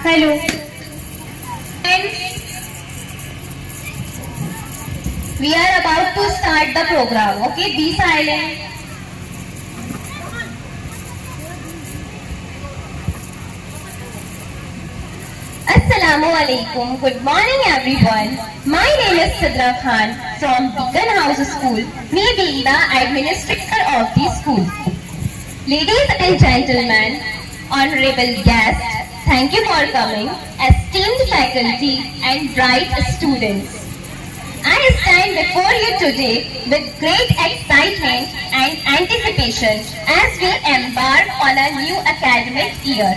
Hello. And we are about to start the program. Okay, be silent. Assalamu alaikum. Good morning, everyone. My name is Sidra Khan from Beacon House School, me being the administrator of the school. Ladies and gentlemen, honorable guests, thank you for coming, esteemed faculty and bright students. I stand before you today with great excitement and anticipation as we embark on a new academic year,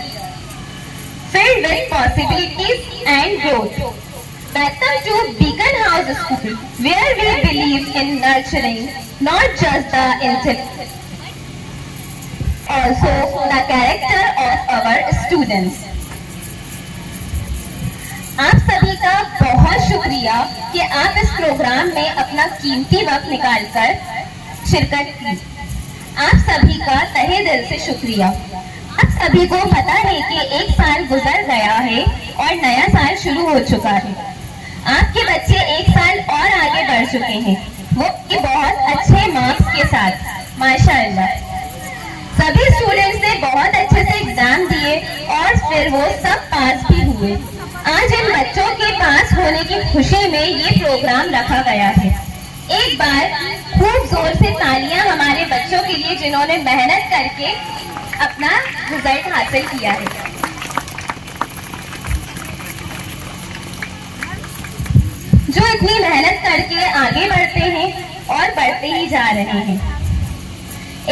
filled with possibilities and growth. Welcome to Beacon House School, where we believe in nurturing not just the intellect, also the character of our students. आप सभी का बहुत शुक्रिया कि आप इस programme में अपना कीमती वक्त निकालकर शिरकत की। आप सभी का तहे दिल से शुक्रिया। आप सभी को पता है कि एक साल गुजर गया है और नया साल शुरू हो चुका है। आपके बच्चे एक साल और आगे बढ़ चुके हैं, वो कि बहुत अच्छे मार्क्स के साथ, माशाअल्लाह। सभी स्टूडेंट्स ने बहुत अच्छे से एग्जाम दिए और फिर वो सब पास भी हुए। आज इन बच्चों के पास होने की खुशी में ये प्रोग्राम रखा गया है। एक बार खूब जोर से तालियां हमारे बच्चों के लिए जिन्होंने मेहनत करके अपना रिजल्ट हासिल किया है। जो इतनी मेहनत करके आगे बढ़ते हैं और बढ़ते ही जा रहे हैं।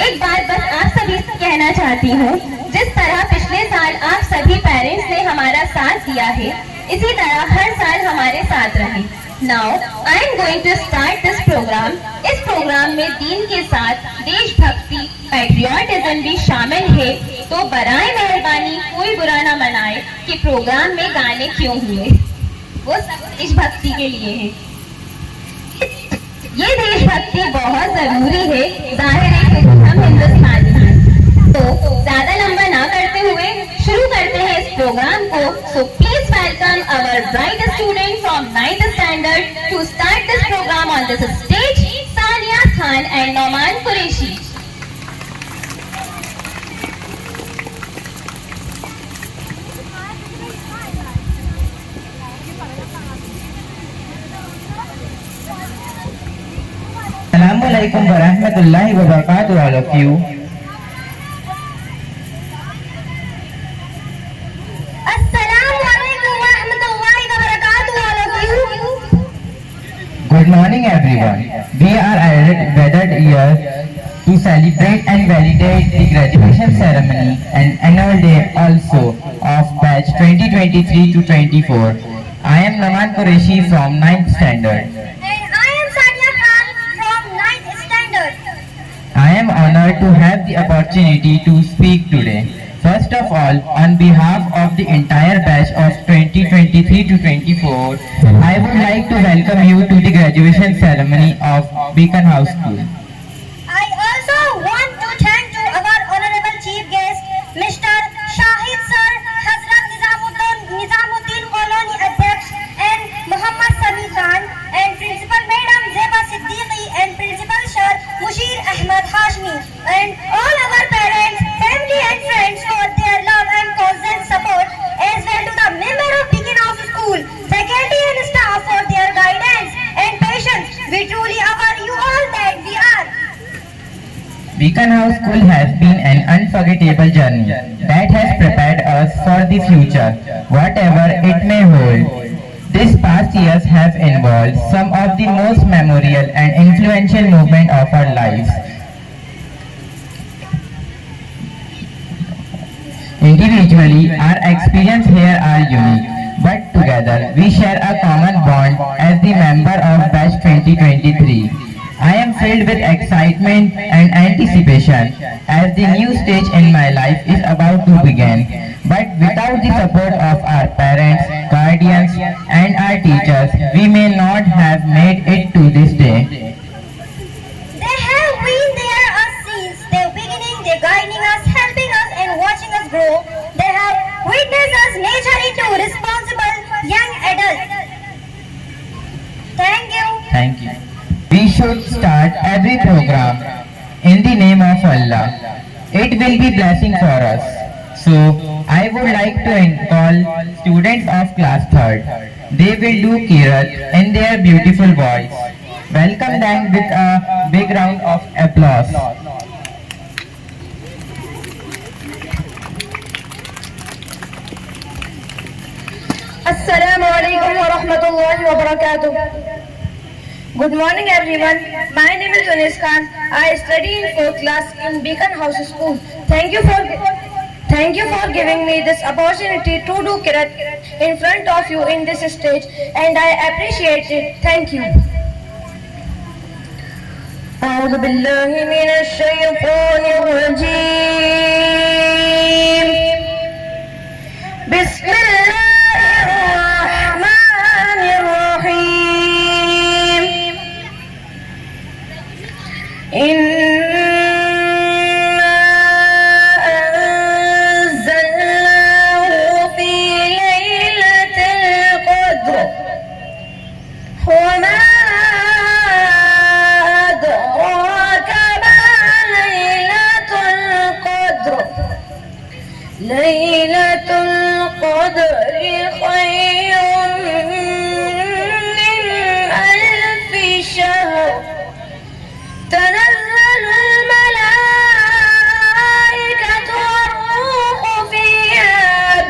एक बात बस आप सभी से कहना चाहती हूँ, जिस तरह पिछले साल आप सभी पेरेंट्स ने हमारा साथ दिया है, इसी तरह हर साल हमारे साथ रहें। Now I am going to start this program. इस प्रोग्राम में दीन के साथ देशभक्ति, पैट्रियोटिज्म भी शामिल है, तो बराए मेहरबानी कोई बुरा ना मनाए कि प्रोग्राम में गाने क्यों हुए। वो सब देशभक्ति के लिए है। ये देशभक्ति बहुत जरूरी है, जाहिर है क्योंकि हम हिंदुस्तानी हैं। तो ज्यादा लंबा ना करते हुए शुरू करते हैं इस प्रोग्राम को। So please welcome our bright student from 9th standard to start this programme on this stage, Sania Khan and Nauman Qureshi. Assalamualaikum warahmatullahi wabarakatuh, all of you. Assalamualaikum warahmatullahi wabarakatuh, all of you. Good morning, everyone. We are gathered here to celebrate and validate the graduation ceremony and annual day also of batch 2023 to 24. I am Naman Qureshi from 9th standard. I am honored to have the opportunity to speak today. First of all, on behalf of the entire batch of 2023 to 24, I would like to welcome you to the graduation ceremony of Beacon House School. I also want to thank to our honorable chief guest, Mr. Shahid Sir, Hazrat Nizamuddin Colony Adhyaksh and Muhammad Sami Khan, and Principal Madam Zeba Siddiqui and Principal Sir Mushir Ahmad Hashmi, and all our parents, family and friends for their love and constant support, as well to the member of Beacon House School, faculty and staff for their guidance and patience. We truly honor you all that we are. Beacon House School has been an unforgettable journey that has prepared us for the future, whatever it may hold. These past years have involved some of the most memorable and influential movements of our lives. Individually, our experiences here are unique, but together we share a common bond as the member of batch 2023. I am filled with excitement and anticipation as the new stage in my life is about to begin. But without the support of our parents, guardians and our teachers, we may not have made it to this day. They have been there us since the beginning, they guiding us, helping us and watching us grow. They have witnessed us nature into we should start every program in the name of Allah. It will be blessing for us. So I would like to call students of class 3rd. They will do Kirat in their beautiful voice. Welcome them with a big round of applause. Assalamu alaikum wa rahmatullahi wa barakatuh. Good morning everyone. My name is Unis Khan. I study in 4th class in Beacon House School. Thank you for giving me this opportunity to do Kirat in front of you in this stage, and I appreciate it. Thank you. أعوذ بالله من الشيطان الرجيم. بسم الله الرحمن الرحيم. إنا أنزلناه في ليلة القدر وما أدراك ما ليلة القدر. ليلة القدر خير من ألف شهر. تنزل الملائكة والروح فيها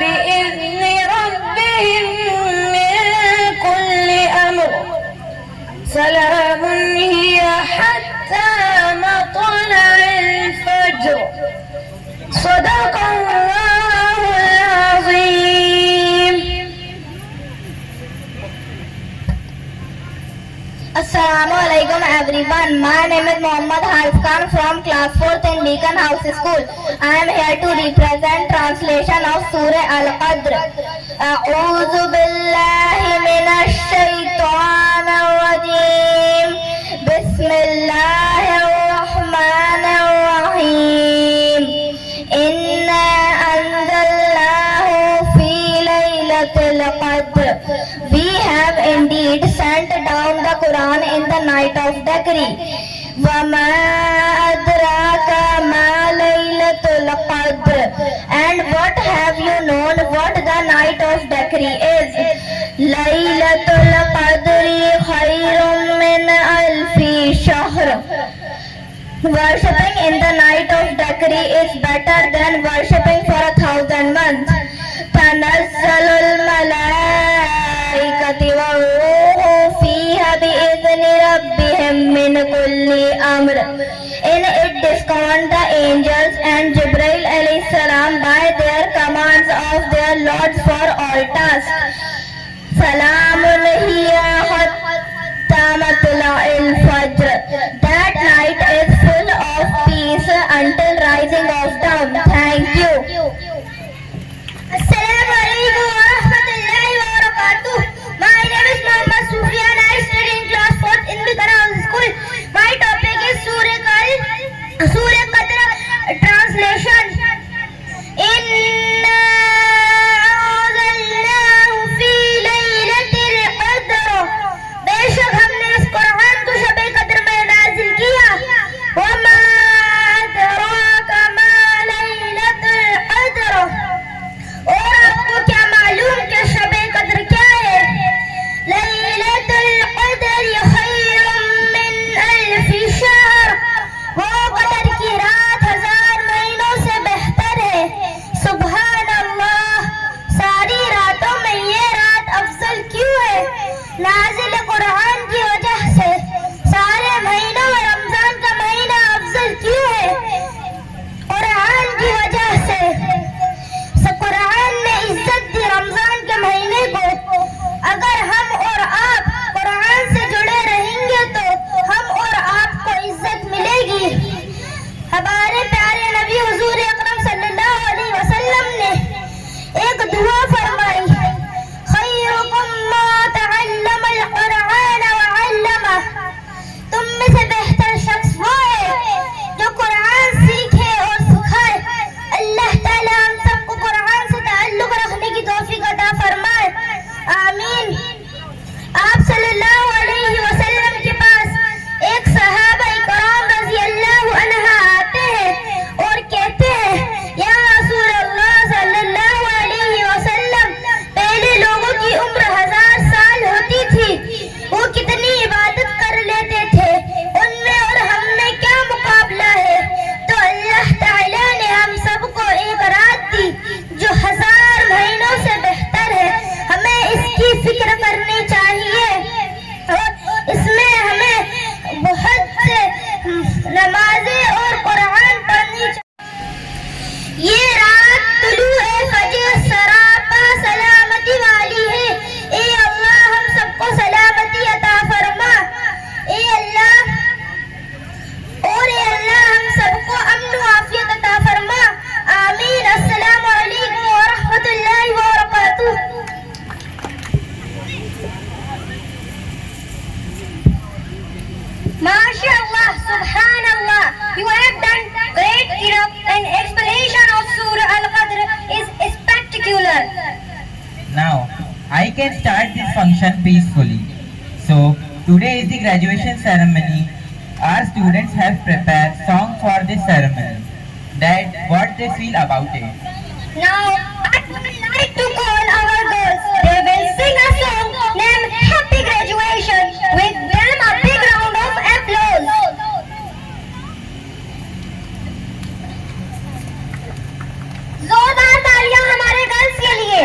بإذن ربهم من كل أمر. سلام هي حتى مطلع الفجر. صدق الله العظيم. Assalamu alaikum everyone. My name is Muhammad Harif Khan from class 4th in Beacon House School. I am here to represent translation of Surah Al-Qadr. A'udhu billahi minash shaitanir rajim. Bismillahir rahmanir rahim. Inna anzalnahu fi laylatil qadr. We have indeed sent down the Quran in the night of decree. وَمَا أَدْرَاكَ مَا لَيْلَةُ الْقَدْرِ. And what have you known what the night of decree is? لَيْلَةُ الْقَدْرِ خَيْرٌ مِّنْ أَلْفِ شَهْرٍ. Worshipping in the night of decree is better than worshipping for 1,000 months. تَنَزَّلُ الْمَلَائِكَةُ وَالرُّوحُ فِيهَا بِإِذْنِ رَبِّهِمْ مِنْ كُلِّ أَمْرٍ. In it discount the angels and Jibreel alayhi salam by their commands of their lords for all tasks. Salamun hiya hatta matla'il fajr. That night is full of peace until rising of dawn. Thank you. Assalamu alaikum wa rahmatullahi wa barakatuh. My name is Muhammad Sufyan. I study in class 4th in Beacon House School. My topic is Surah Qadr translation. Inna anzalnahu fi laylatil qadr. बेशक हमने इस कुरान को शब-ए कद्र में नाजिल किया. वमा अदराका मा लैलतुल क़द्र. और आपको क्या मालूम कि शब-ए कद्र क्या है? लैलतुल क़द्र खैरुम मिन अल्फि शहर. वो कदर की रात 1000 महीनों से बेहतर है. सुभान अल्लाह. सारी रातों में ये रात अफजल क्यों है? नाजिल कुरान की वजह से. सारे महीनों में रमजान का महीना अफजल क्यों है? कुरान की वजह से. कुरान ने इज्जत दी रमजान के महीने को. अगर हम और आप कुरान से जुड़े रहेंगे तो हम और आपको इज्जत मिलेगी. हमारे प्यारे नबी हुजूर अकरम सल्लल्लाहु अलैहि वसल्लम ने एक दुआ फरमाई. खैरुकुम मा तअल्लमल I can start this function peacefully. So today is the graduation ceremony. Our students have prepared song for this ceremony. That what they feel about it. Now, I would like to call our girls. They will sing a song named Happy Graduation. With them a big round of applause. जोरदार तालियां हमारे girls के लिए।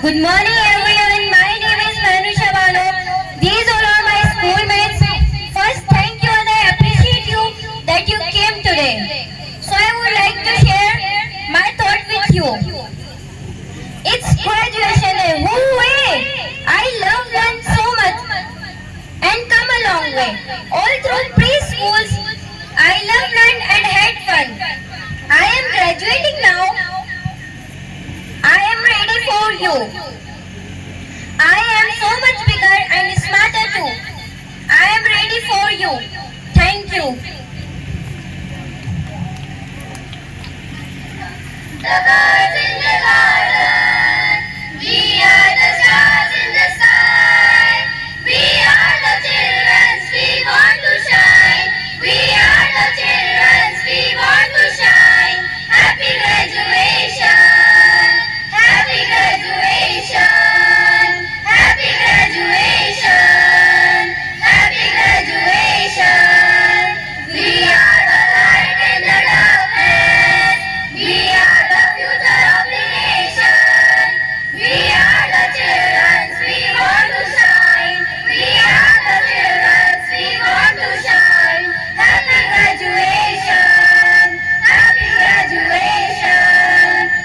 Good morning everyone, my name is Manu Shabano. These all are my schoolmates. First, thank you and I appreciate you that you came today. So I would like to share my thought with you. It's graduation day. Hooray! I love lunch so much and come a long way. All through preschools, I love lunch and had fun. I am graduating now. I am ready for you. I am so much bigger and smarter too. I am ready for you. Thank you. The birds in the garden, we are the stars in the sky. We are the children, we want to shine. We are the children, we want to shine. Happy graduation. Happy graduation, happy graduation, happy graduation. We are the light in the darkness. We are the future of the nation. We are the children, we want to shine. We are the children, we want to shine. Happy graduation, happy graduation,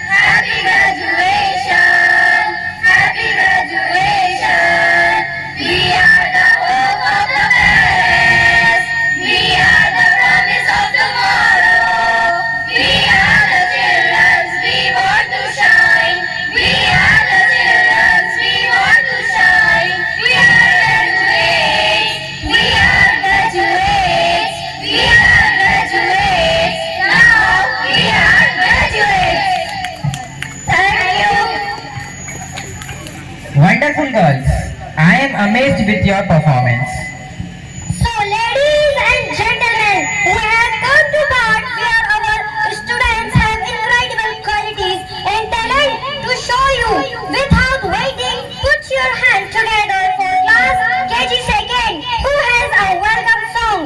happy graduation, happy graduation. We are the hope of the parents. We are the promise of tomorrow. We are the children, we want to shine. We are the children, we want to shine. We are graduates. We are graduates. We are graduates. Now we are graduates. Thank you. Wonderful girls. I am amazed with your performance. So, ladies and gentlemen, who have come to part where our students have incredible qualities and talent to show you. Without waiting, put your hand together for class KG second, who has a welcome song.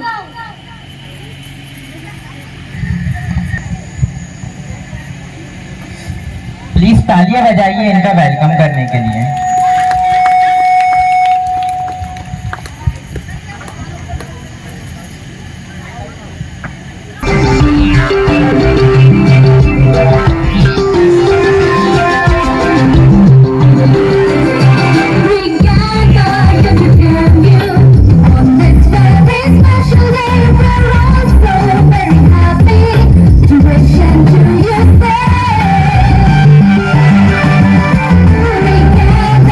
Please तालियां बजाइए इनका welcome करने के लिए। We're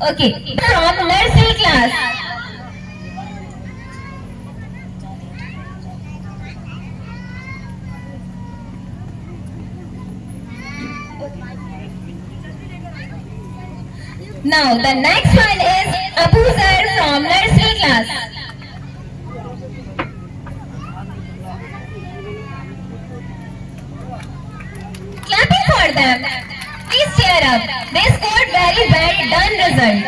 Okay, from nursery class. Now the next one is Abuzar from nursery class. Clapping for them. Please cheer up. They scored very well done result.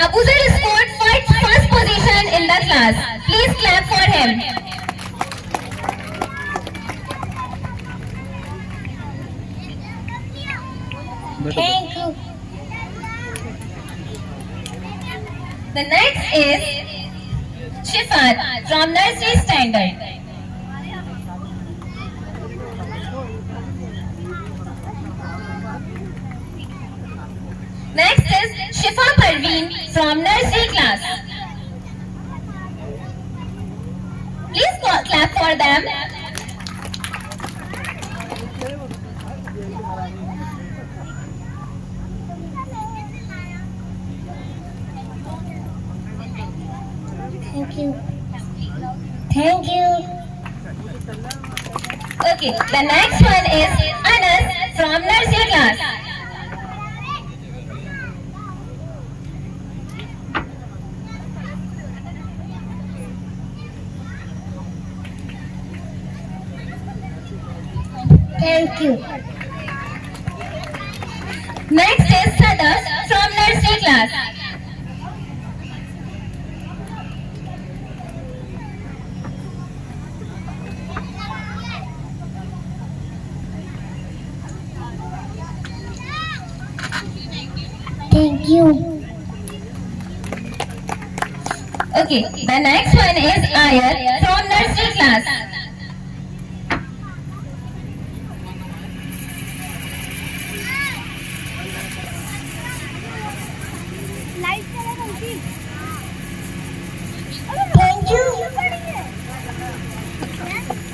Abuzar scored first position in the class. Please clap for him. Thank you. The next is Shifat from nursery standard. Next is Shifa Parveen from nursery class. Please clap for them. Thank you. Thank you. Okay, the next one is Anas from nursery class. Thank you. Next is Sadas from nursery class. Thank you. Okay, the next one is Ayat from nursery class. Thank you.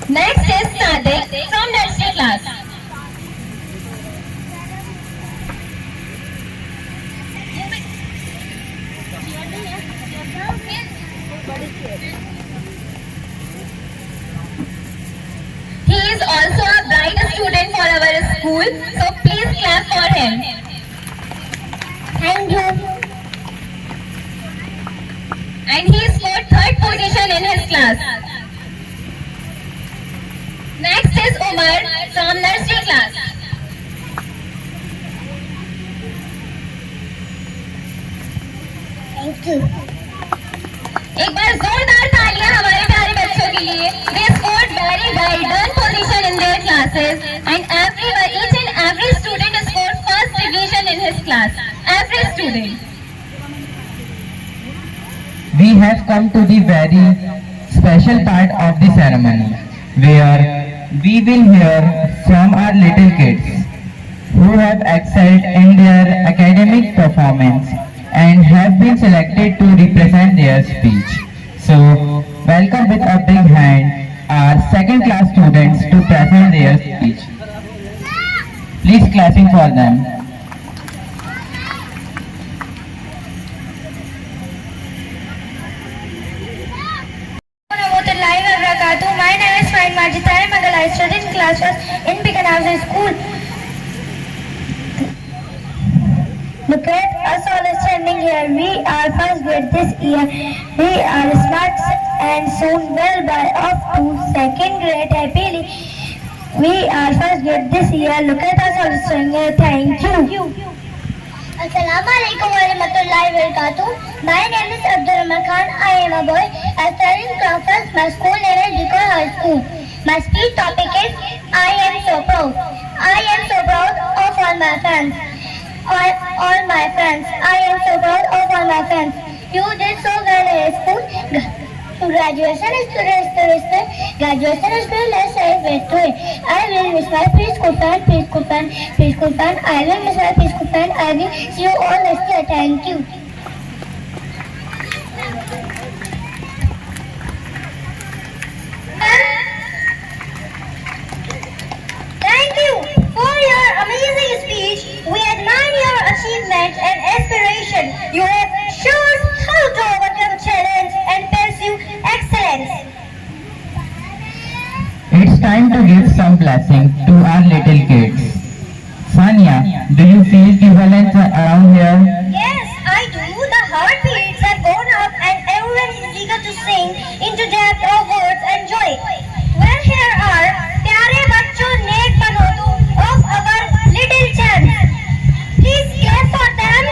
Next is Sadiq from nursery class. He is also a bright student for our school, so please clap for him. Thank you. And he scored third position in his class. Next is Umar from nursery class. Thank you. एक बार जोरदार तालियां हमारे प्यारे बच्चों के लिए. They scored very well done position in their classes, and each and every student scored first division in his class. Every student. We have come to the very special part of the ceremony, where we will hear from our little kids who have excelled in their academic performance and have been selected to represent their speech. So, welcome with a big hand our second class students to present their speech. Please clapping for them. My name is Fain Majid. I am a student in class in Bikanazar School. Look at us all standing here. We are first grade this year. We are smart and soon will be off to second grade happily. We are first grade this year. Look at us all standing here. Thank you. Assalamualaikum warahmatullahi wabarakatuh. My name is Abdul Rahman Khan. I am a boy. I study in class first. My school name is Dikor High School. My speech topic is I am so proud. I am so proud of all my friends. All my friends. I am so proud of all my friends. You did so well in school. Graduation is today. Graduation is today. Let's celebrate today. I will miss my preschool friend. I will miss my preschool friend. I will see you all next year. Thank you. Thank you for your amazing speech. to give some blessing to our little kids. Sania, do you feel equivalent around here? Yes, I do. The heartbeats have gone up and everyone is eager to sing into depth of words and joy. Well, here are प्यारे बच्चों नेक बनो तुम of our little champs. Please clap for them.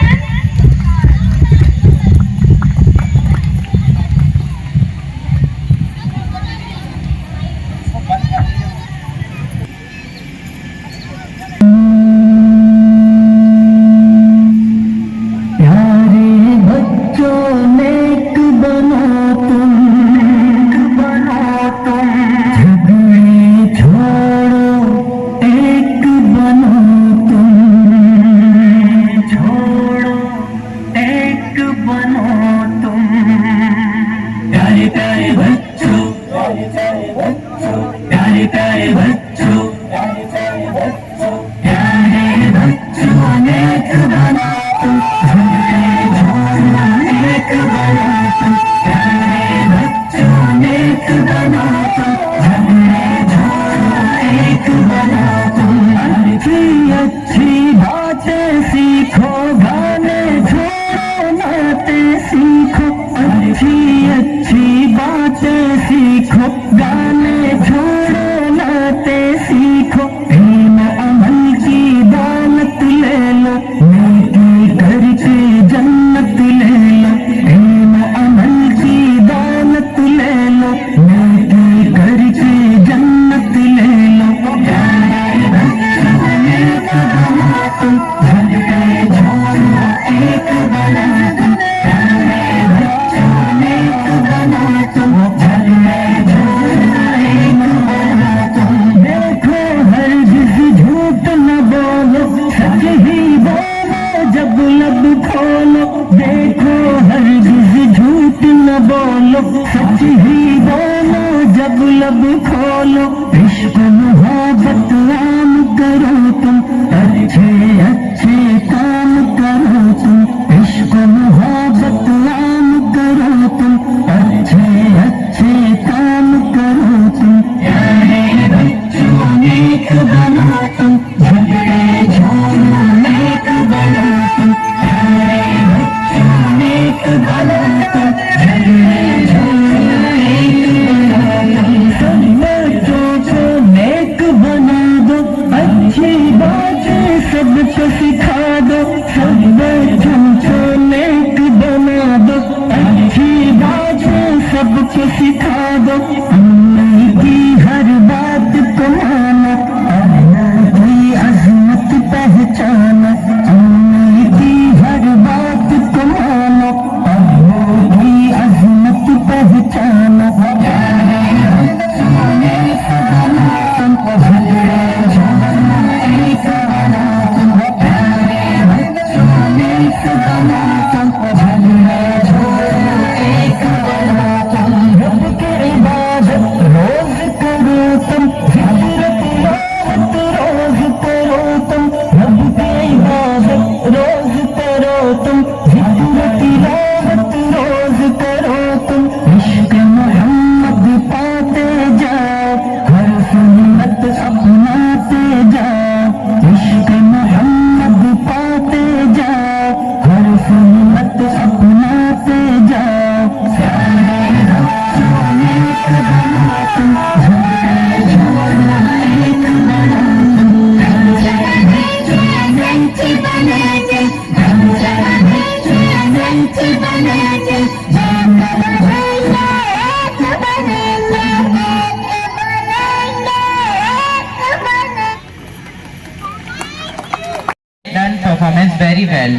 Performance very well.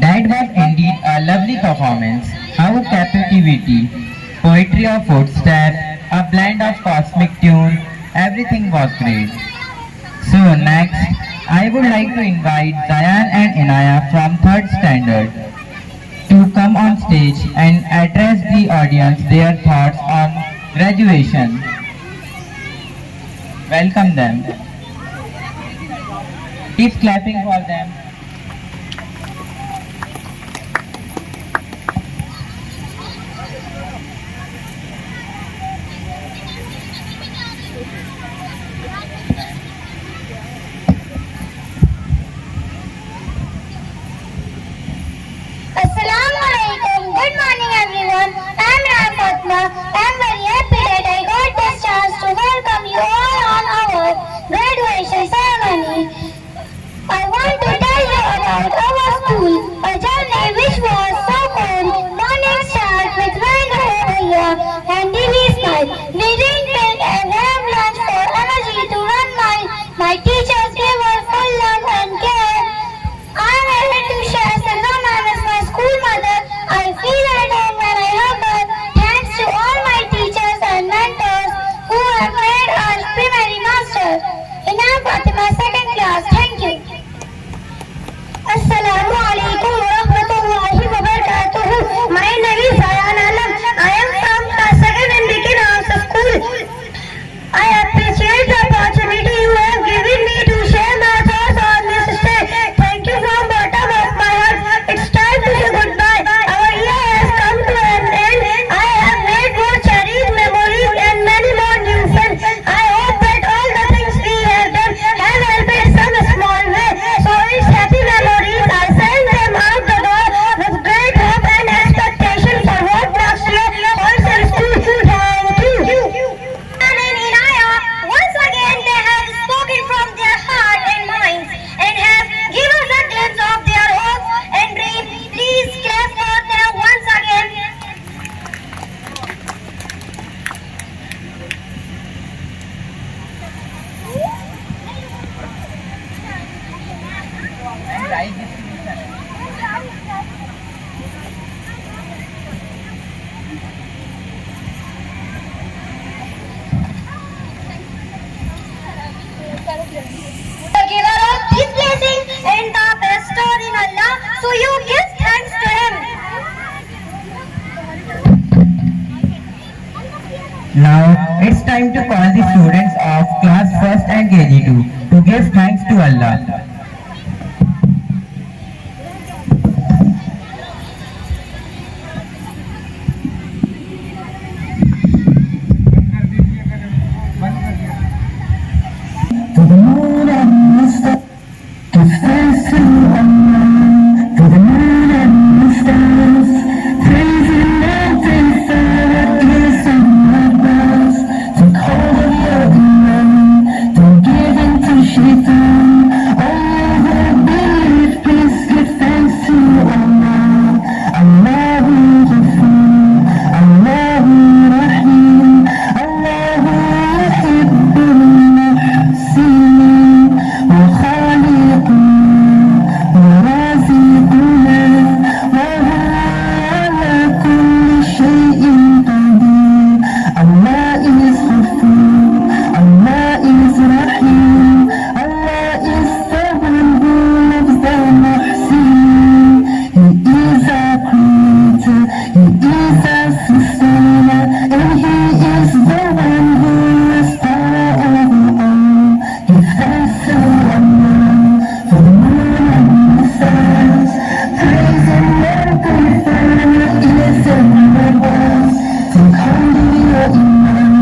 That was indeed a lovely performance. How captivity, poetry of footstep, a blend of cosmic tune, everything was great. So next, I would like to invite Zayan and Inaya from 3rd standard to come on stage and address the audience their thoughts on graduation. Welcome them. Keep clapping for them. Assalamualaikum. Good morning, everyone. I'm Ram Fatma. I'm very happy that I got this chance to welcome you all on our graduation ceremony. I want to tell you about our school, a journey which was so cool. Morning start with Vanda Bhaiya and Divi smile. We didn't take and have lunch for energy to run mile. My teachers gave us full love and care. I'm ready to share Sanam as my school mother. I feel at home when I hug her. Thanks to all my teachers and mentors who have made us primary masters. Inam Fatima, second class. Thank you. Assalamu alaikum wa rahmatullahi wa barakatuh. My name is Ayan Alam. I am from the second and beginner of the school. I appreciate the opportunity you have given me to share my thoughts on this stage. Thank you from bottom of my heart. It's time to say goodbye. Our year has come to an end. I have made more cherished memories and many more new friends. I hope that all the things we have done have helped in some small way. So it's happy memories. I send them out the door with great hope and expectation for what next year holds in store. Thank you. And in Inaya, once again they have spoken from their heart and minds and have given us a glimpse of their hopes and dreams. Please clap for them once again. The giver of this blessing and the pastor in Allah, so you give thanks to him. Now it's time to call the students of class 1st and KG2 to give thanks to Allah. To the moon and the stars, give thanks to Allah. To the moon and the stars, praising mountains that glisten like glass. Take hold of your iman, don't give in to shaitan. All who believe, please give thanks to Allah. Allahu Ghafoor, Allahu Rahim, Allahu Yuhibbul Muhsinin, wa khaliquna wa raziquna, wa huwa ala kulli shay'in qadir. Allah is Ghafoor, Allah is Rahim, Allah is the one who loves the Muhsinin. He is our creator, He is our sustainer, and He is the one who is power over all. Give thanks to Allah for the moon and the stars, praise Him and confirm His wonders. Take hold of your iman,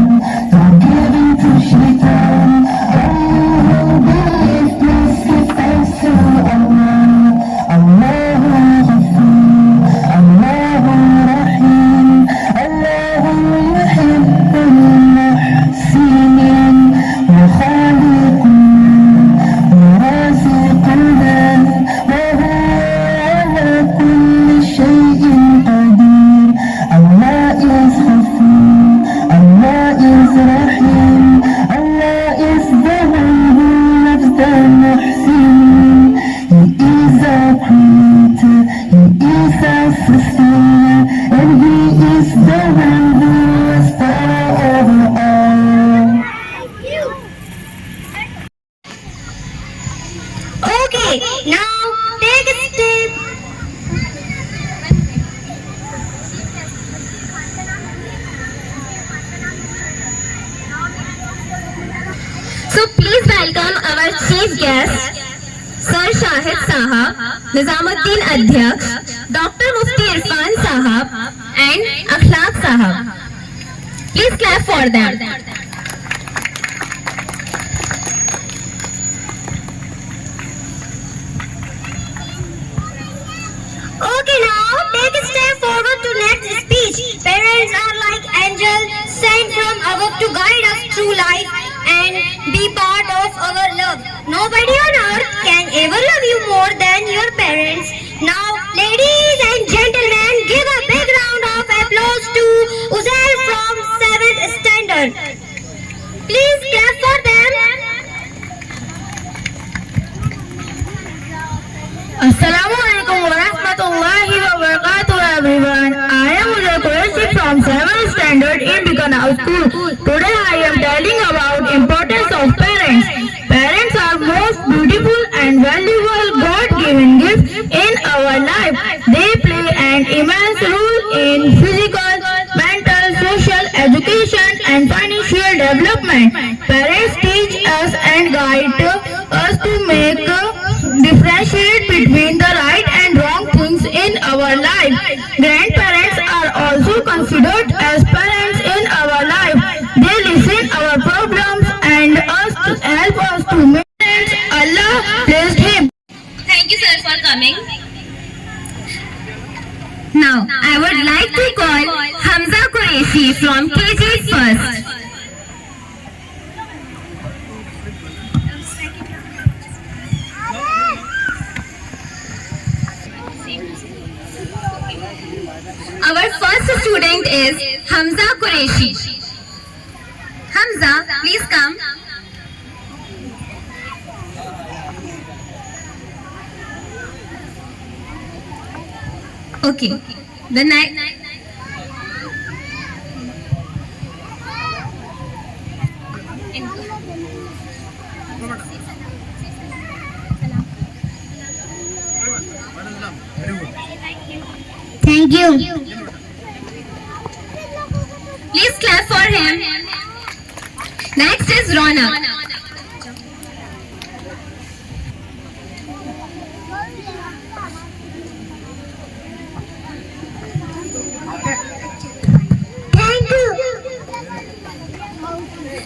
don't give in to shaitan. All who believe, please give thanks to Allah. Allahu Ghafoor, Allahu Rahim, Allahu Yuhibbul Muhsinin, wa khaliquna wa raziquna, wa huwa ala kulli shay'in qadir. Allah is Ghafoor, Allah is Rahim, Allah is the one who loves the Muhsinin. He is our creator, He is our sustainer, and He is the one who is power over all. Okay, now take a step. So please welcome our chief guest, Sir Shahid Sahab, Nizamuddin Adhyaksh, Dr. Mufti Irfan Sahab, and Akhlaq Sahab. Please clap for them. Okay, now Parents are like angels sent from above to guide us through life and be part of our love. Nobody on earth can ever love you more than your parents. Now, ladies and gentlemen, give a big round of applause to Uzair from 7th standard. Please clap for them. Assalamualaikum warahmatullahi wabarakatuh everyone. I am Uzair Qureshi from 7th standard in Bikana school. Today I am telling about importance of parents. Parents are most beautiful and valuable God-given gifts in our life. They play an immense role in physical, mental, social, education and financial development. Parents teach us and guide us to make differentiate between the right and wrong things in our life. Grandparents are also considered as parents in our life. They listen our problems and help us to make sense. Allah blessed him. Thank you, sir, for coming. Now, I would like to call Hamza Qureshi from KG first. Our first student is Hamza Qureshi. Hamza, please come. Okay. The next. Thank you. Please clap for him. Next is Ronak. Thank you.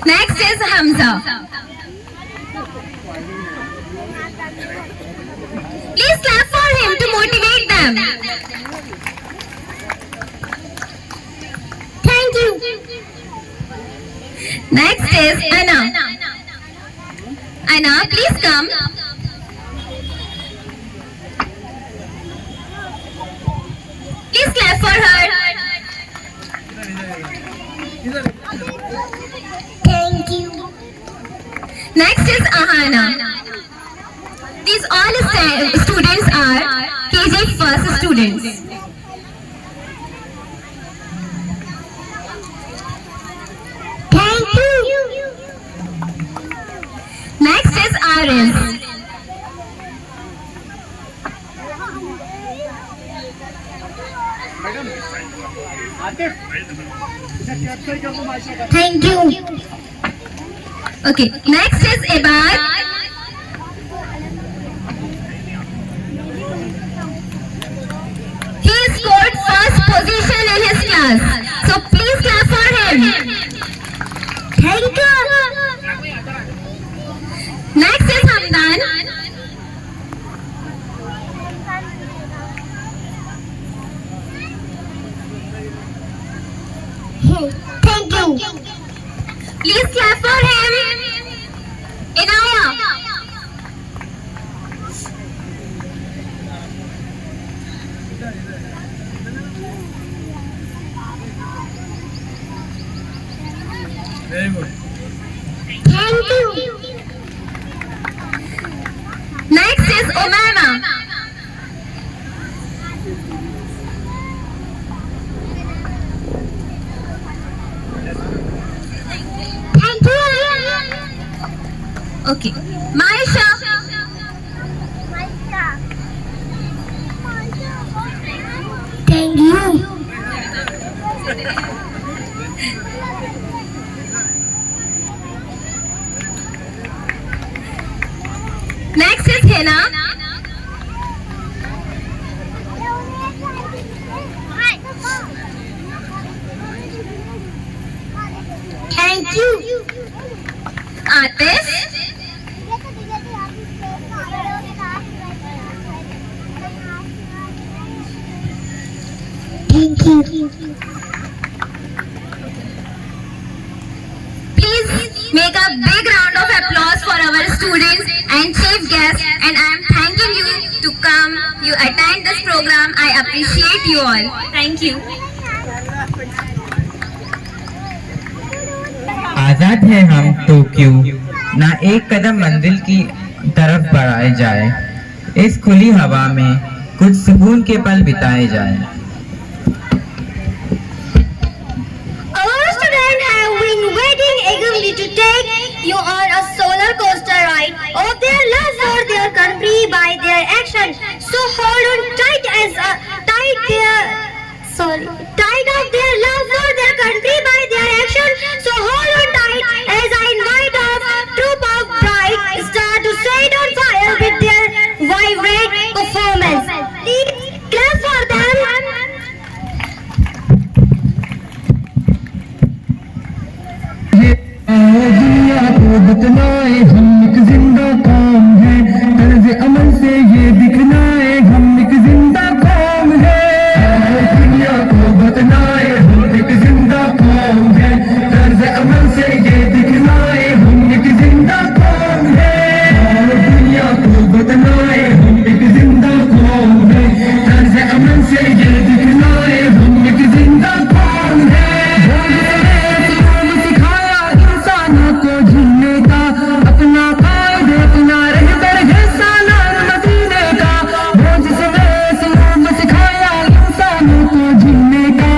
Next is Hamza. Please clap for him to motivate them. Thank you. Next is Anna. Anna, please come. Please clap for her. Thank you. Next is Ahana. These all students are KG first students. Thank you. Next is Aris. Thank you. Okay. Next is Ibad. He scored first position in his class. So please clap for him. Thank you. Next is Hamdan. Thank you. Please clap for him. Inaya. Very good. Thank you. Next is Umama. Thank you. Okay. Maisha. Thank you. Next is Hina. Thank you. Atish. you. Please make a big round of applause for our students and chief guests, and I am thanking you to come, you attend this program. I appreciate you all. Thank you. आजाद है हम तो क्यों ना एक कदम मंजिल की तरफ बढ़ाए जाए, इस खुली हवा में कुछ सुकून के पल बिताए जाए। Our students have been waiting eagerly to take you on a roller coaster ride of their love for their country by their action. So hold on tight of their love for their country by their action. So hold on tight as I invite a troop of bright stars to set on fire with their vibrant performance. Please clap for them. दुनिया को बतलाए हम एक जिंदा कौम है, तर्ज अमल से ये दिखलाए हम एक जिंदा कौम है। दुनिया को बतलाए हम एक जिंदा कौम है, तर्ज अमल से ये दिखलाए हम एक जिंदा कौम है। दुनिया को बतलाए हम एक जिंदा कौम है, तर्ज अमल से ये दिखलाए हम एक जिंदा कौम है। को जीने का अपना कायदे अपना रहबर है सालार मदीने का, वो जिसने इस्लाम सिखाया इंसानों को जीने का,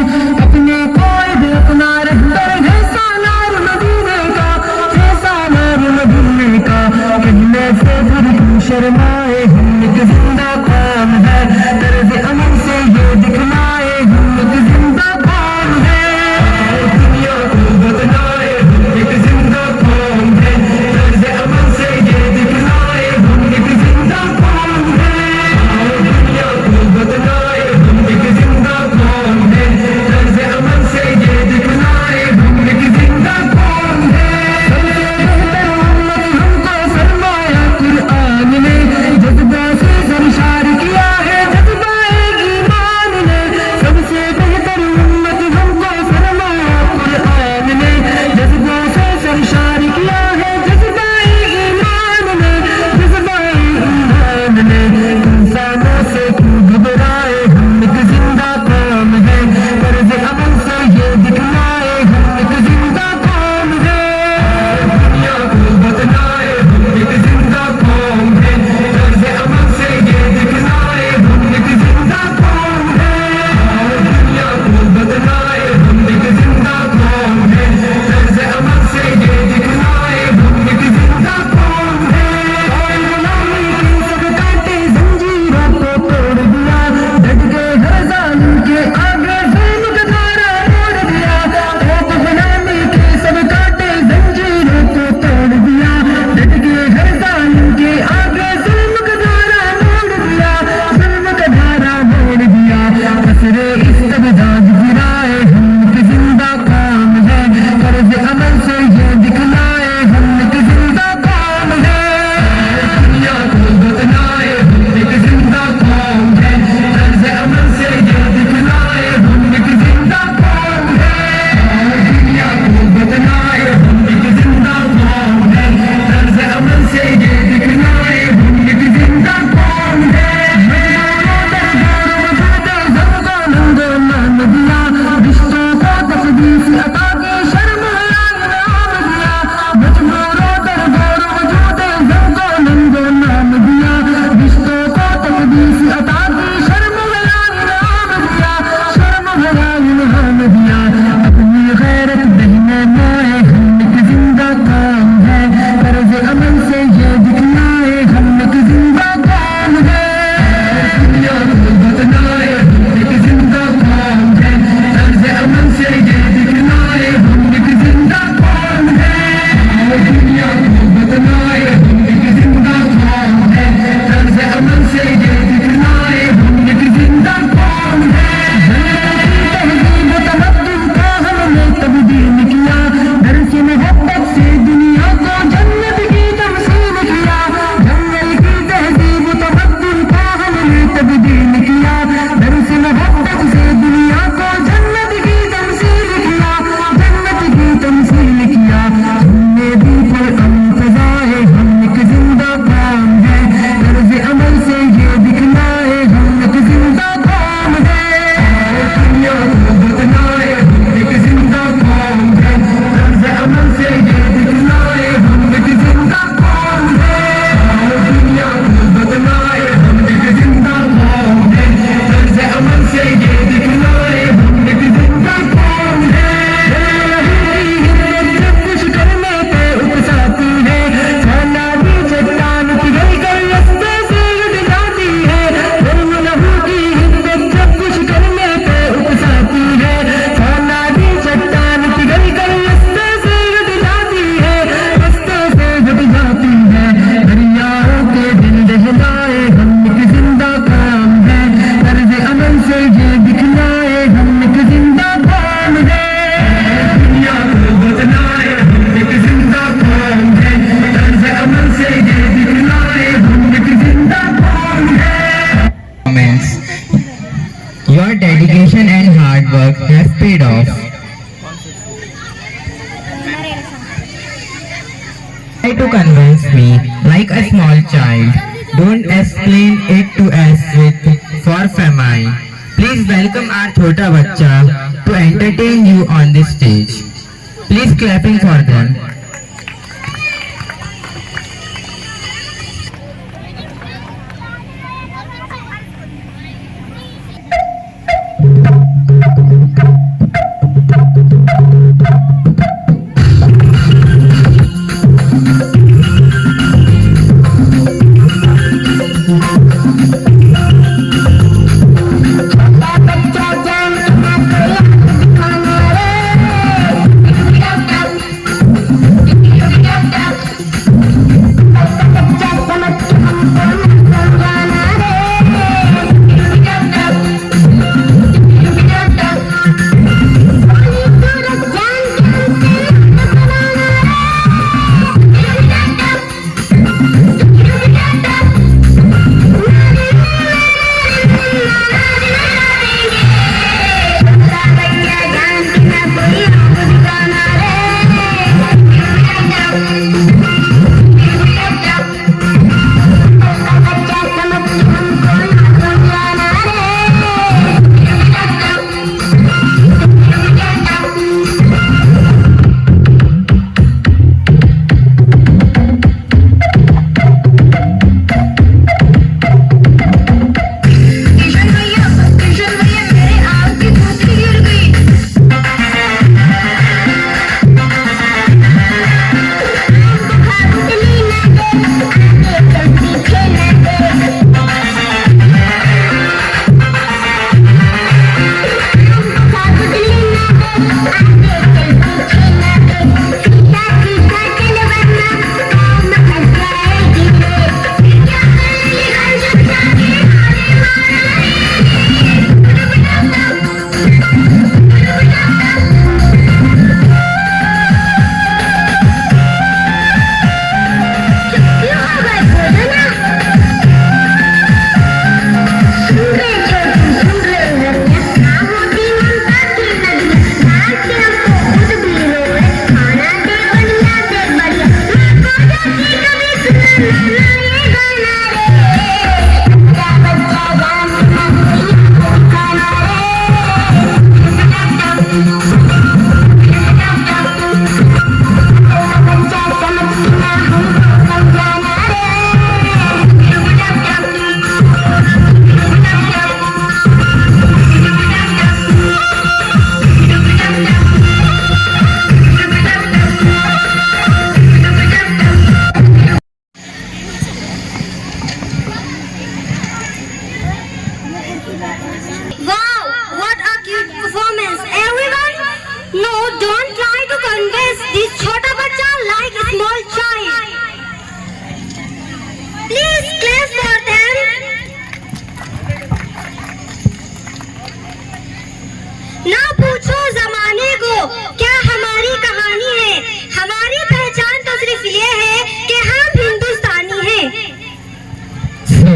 अपने कायदे अपना रहबर है सालार मदीने का, है सालार मदीने का। कहने से फिर क्यों शर्माए हम एक जिंदा कौम है, तर्ज अमल से ये Your dedication and hard work have paid off. Try to convince me like a small child. Don't explain it to us with for famine. Please welcome our Chota Bachcha to entertain you on this stage. Please clapping for them. Wow, what a cute performance, everyone. No, don't try to convince this Chota Bachcha like a small child. Please clap for them. ना पूछो जमाने को क्या हमारी कहानी है, हमारी पहचान तो सिर्फ ये है कि हम हिंदुस्तानी हैं। So,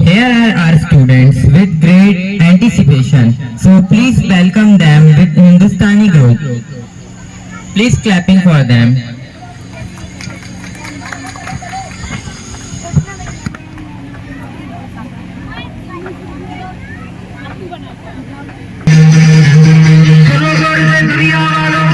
here are our students with great anticipation. So, please welcome them with Hindustani group. Please clapping for them. दुनिया वालों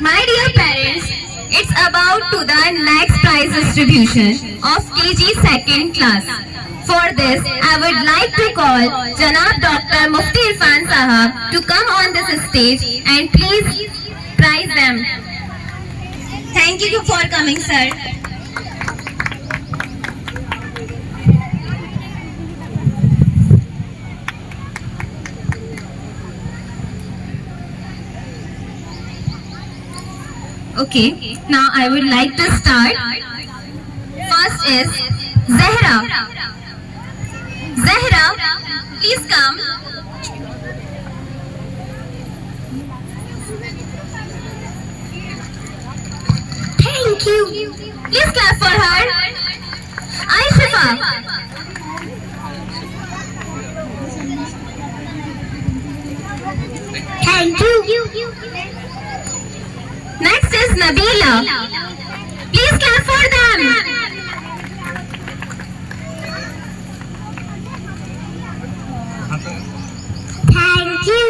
My dear parents, it's about to the next prize distribution of KG second class. For this, I would like to call Janab Dr. Mufti Irfan Sahab to come on this stage and please prize them. Thank you for coming, sir. Okay, now I would like to start. First is Zahra. Zahra, please come. Thank you. Please clap for her. Aishifa. Thank you. Next is Nabila. Please clap for them. Thank you.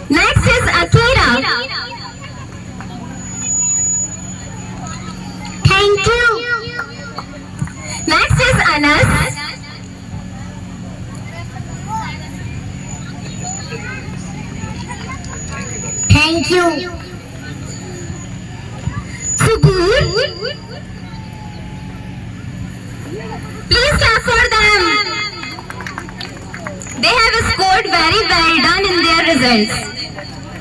Next is Akira. Thank you. Next is Anas. Thank you. Subur. Please clap for them. They have scored very well done in their results.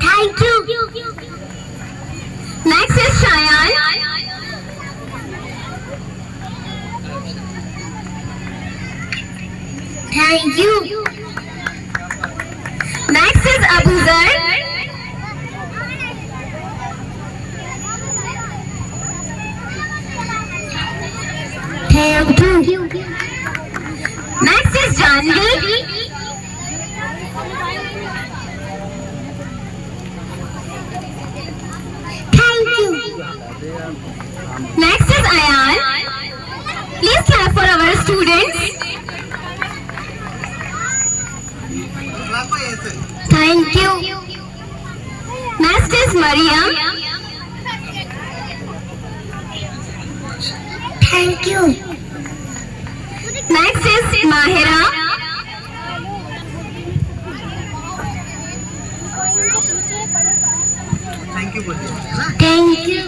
Thank you. Next is Shayan. Thank you. Next is Abuzar. Thank you. Next is Janvi. Thank you. Next is Ayan. Please clap for our students. Thank you. Next is Mariam. Thank you. Next is Mahira. Thank you.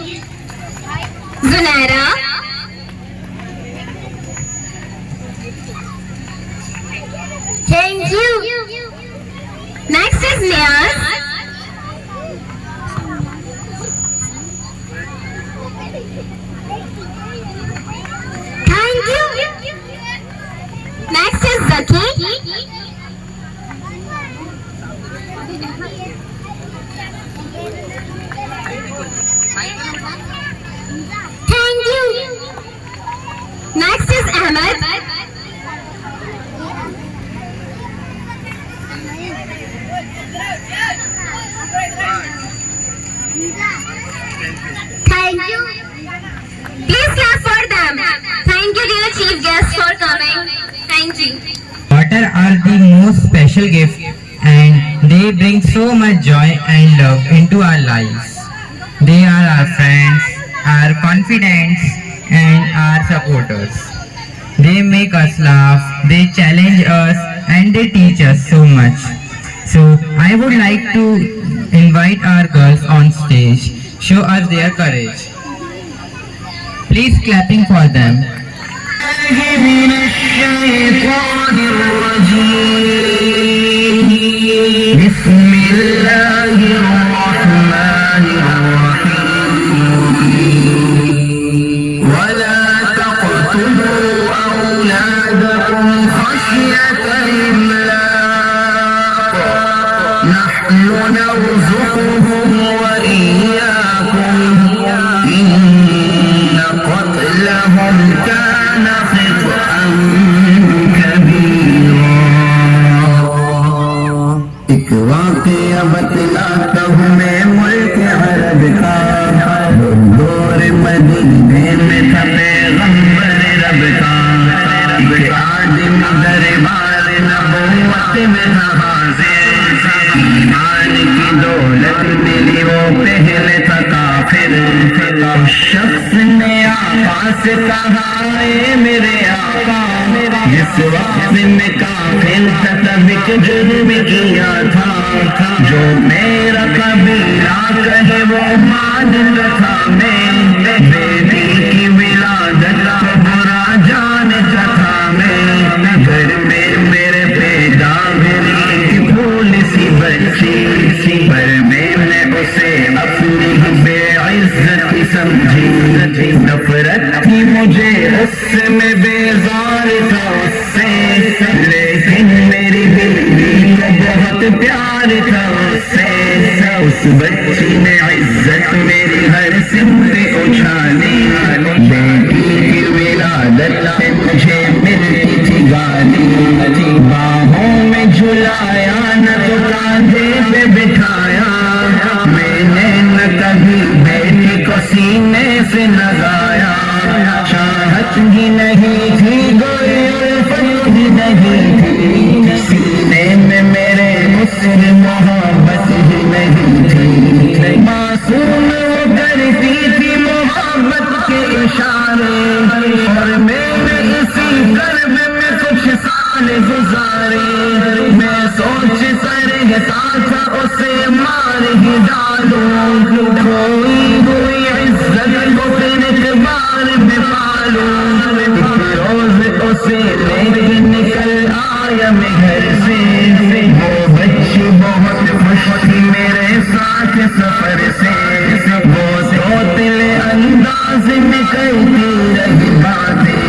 Zunaira. Thank you. Next is Niyaz. Thank you. Next is Zaki. Thank you. Next is Ahmed. Thank you. Please clap for them. Thank you, dear chief guests, for coming. Thank you. Water are the most special gift and they bring so much joy and love into our lives. They are our friends, our confidants and our supporters. They make us laugh, they challenge us and they teach us so much. So I would like to invite our girls on stage, show us their courage. Please clapping for them. من الشيطان الرجيم بسم الله الرحمن الرحيم ولا تقتلوا أولادكم خشية إملاق نحن نرزقهم وإياكم إن قتلهم كان خطأ كبيرا एक वाक़या बतलाता हूँ मैं मुल्क अरब का दौर मदीने में था पैगंबर रब का एक आदमी दरबार नबुव्वत में था हाज़िर से कहा ए मेरे आका, जिस वक्त में काफिल तक जुर्म किया था, जो मेरा कबीरा कहे वो मान था। मैं बेटी की विलादत को बुरा जानता था। मैं घर में मेरे पैदा मेरी फूल सी बच्ची, पर मैंने उसे अपनी बेइज्जत समझी। नफरत थी मुझे उससे, मैं बेजार था उससे, लेकिन मेरी बीवी को बहुत प्यार था उससे। उस बच्ची ने इज्जत मेरी हर सिमत उछाली। बेटी की विलादत से मुझे मिलती थी गाली। बाहों में झुलाया न तो कांधे पे बिठाया, मैंने न कभी बेटी को सीने से लगाया। चाहत ही नहीं थी, कोई उल्फत ही नहीं थी, सीने में मेरे उससे मोहब्बत ही नहीं थी। मासूम वो करती थी मोहब्बत के इशारे, और मैंने इसी कर्ब में कुछ साल गुजारे। मैं सोचता रहता था उसे मार ही डालूं, खोई हुई इज्जत को फिर एक बार में पालूं। रोज उसे लेके निकल आया मैं घर से, वो बच्ची बहुत खुश थी मेरे साथ सफर से। वो सोतले अंदाज में करती रही बातें,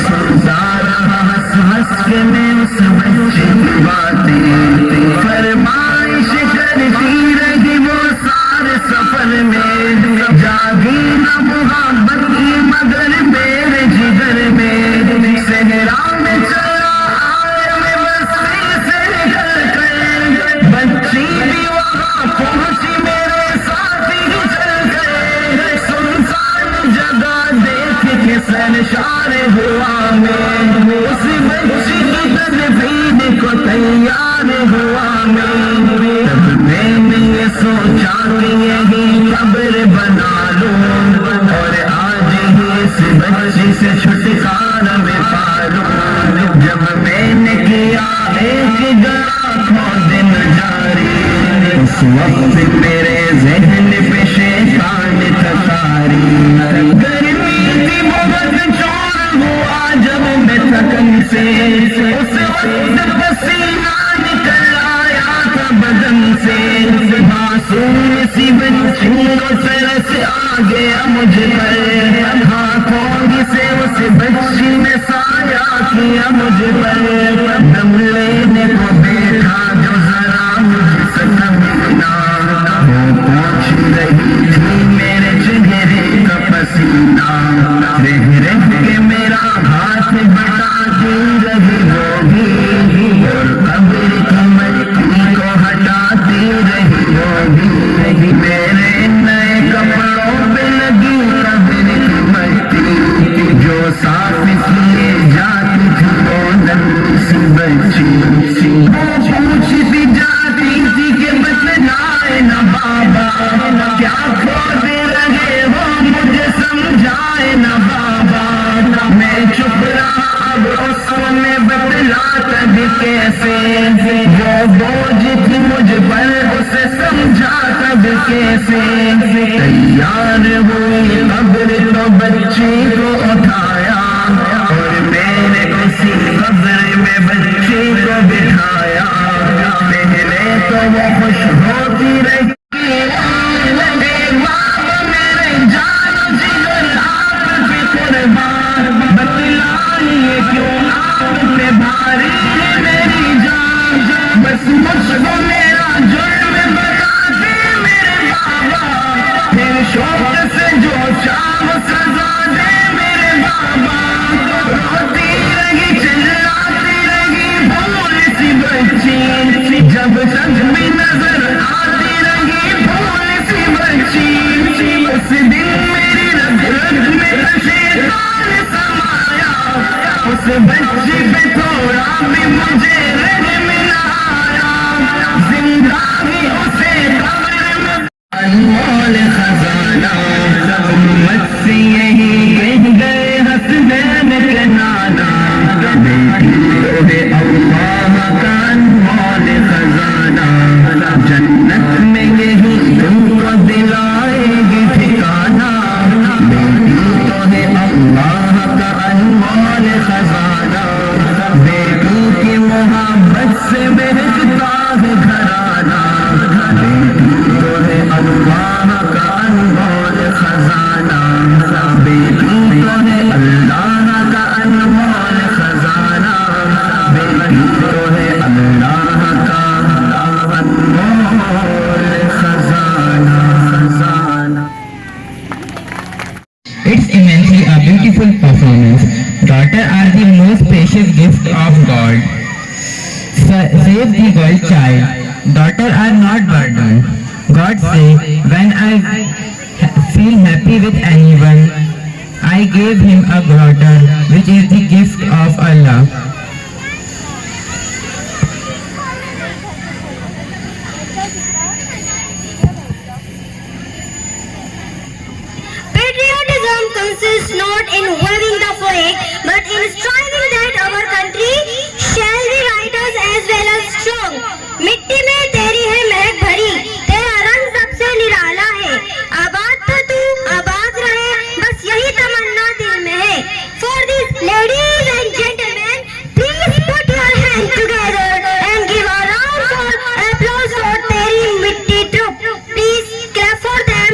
सुनता रहा हंस हंस के मैं उस बच्ची की बातें। फरमाइश करती रही वो सारे सफर में, जागी न मोहब्बत की मगर मेरे जिगर में। सहरा में चला आया मैं बस्ती से निकल कर, बच्ची भी वहाँ पहुंची मेरे साथ ही चल गए। सुनसान जगह देख के सरशार हुआ मैं, उस बच्ची की तदफीन को तैयार हुआ मैं। तब मैंने ये सोचा कि यही कब्र बना लूं, और आज ही इस बच्ची से छुटकारा मैं पालूं। जब मैंने किया एक गला खो दिन जारी, उस वक्त मेरे ज़हन पे शैतान था तारी। गर्मी थी बहुत जोर हुआ जब मैं थकन से, उस वक्त पसीना निकल आया था बदन से। मासूम सी बच्ची को तरस आ गया मुझ पर, हाथों से उस बच्ची ने साया किया मुझ पर। दम लेने को देखा जो जरा मुझसे मिला, वो पूछ रही थी मेरे चेहरे का पसीना। रह रह के मेरा हाथ बटाती रही होगी, और कब्र की मट्टी को हटाती रही होगी। मेरे नए कपड़ों पे लगी कब्र की मट्टी, जो साफ किए जाती थी वो नन्ही सी बच्ची। वो पूछती जाती थी कि बतलाए न बाबा, क्या खोद रहे हो मुझे समझाए न बाबा। मैं चुप रहा, अब उसको मैं बतलाता भी कैसे। वो बोझ थी मुझ पर, उसे समझाता भी कैसे। तैयार हुई कब्र तो बच्ची को उठाया, और मैंने उसी कब्र में बच्ची को बिठाया। पहले तो वो खुश होती रही, मेरे जान जिगर आप पे कुर्बान, बतलाइए क्यों आप पे भारी है मेरी जान। बस मुझको मेरा जुर्म बता दे मेरे बाबा, फिर शौक से जो चाह सजा दे मेरे बाबा। रोती रही चिल्लाती रही भूल सी बच्ची, जब तक भी नजर आती रही Daughter are the most precious gift of God. Save the girl child. Daughter are not burden. God say, when I feel happy with anyone, I gave him a daughter, which is the gift of Allah. Patriotism consists not in waving the flag, but in striving that our country shall be righteous as well as strong. मिट्टी में तेरी है महक भरी, तेरा रंग सबसे निराला है। आबाद तो तू आबाद रहे, बस यही तमन्ना दिल में है। For these ladies and gentlemen, please put your hands together and give a round of applause for तेरी मिट्टी troop. Please clap for them.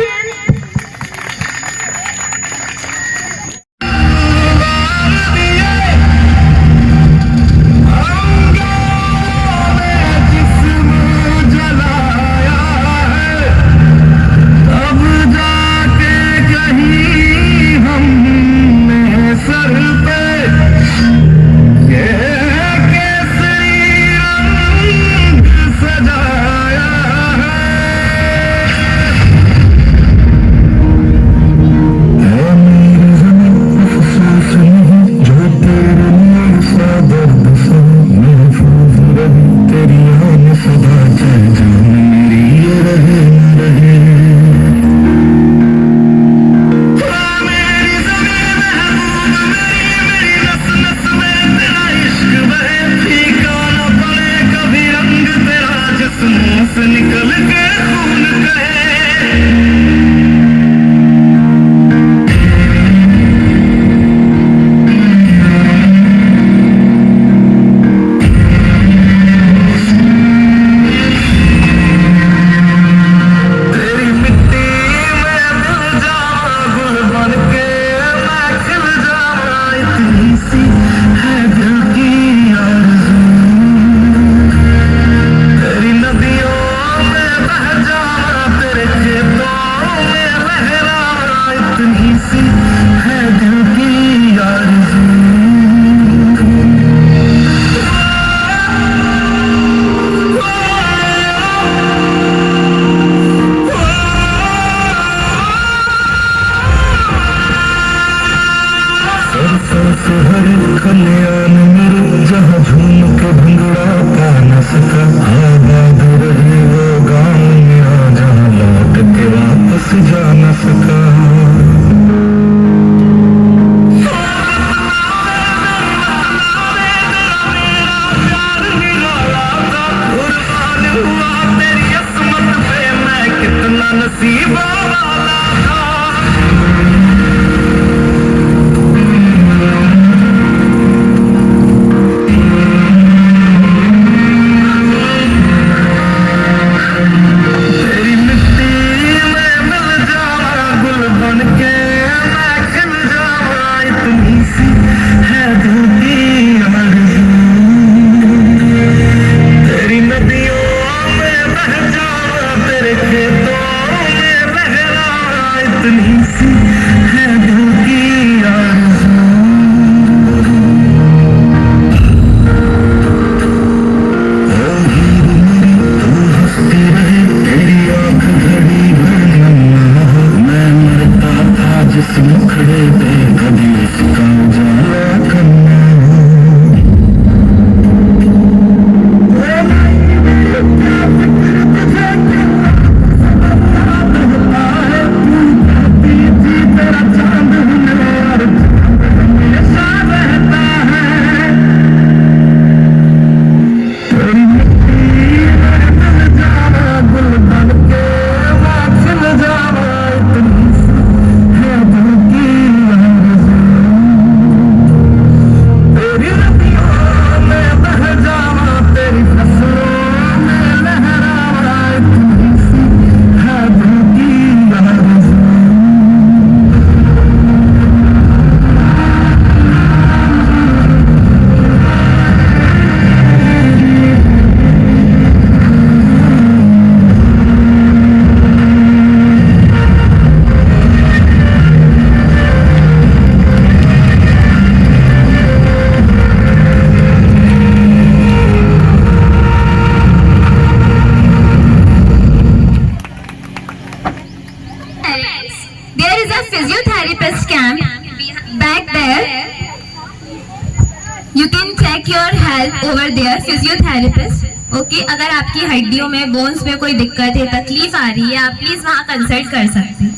Help over there physiotherapist. Okay, अगर आपकी हड्डियों में बोन्स में कोई दिक्कत है, तकलीफ आ रही है, आप प्लीज वहाँ कंसल्ट कर सकते हैं।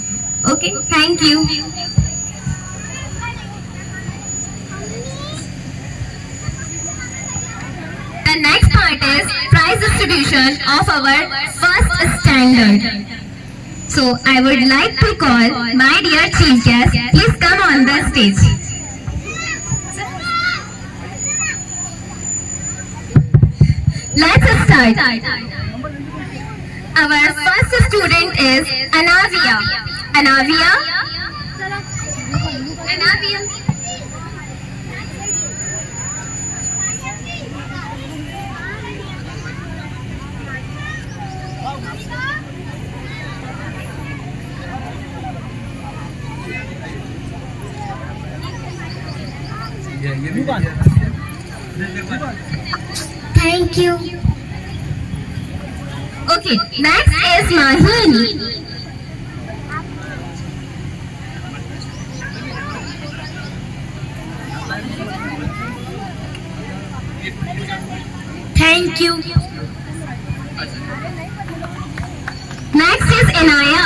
Okay, thank you. The next part is prize distribution of our first standard. So I would like to call my dear chief guest. Please come on the stage. Let's start. Our first student is Anavia. Anavia. Anavia. Thank you. Okay, next is Mahini. Thank you. Next is Inaya.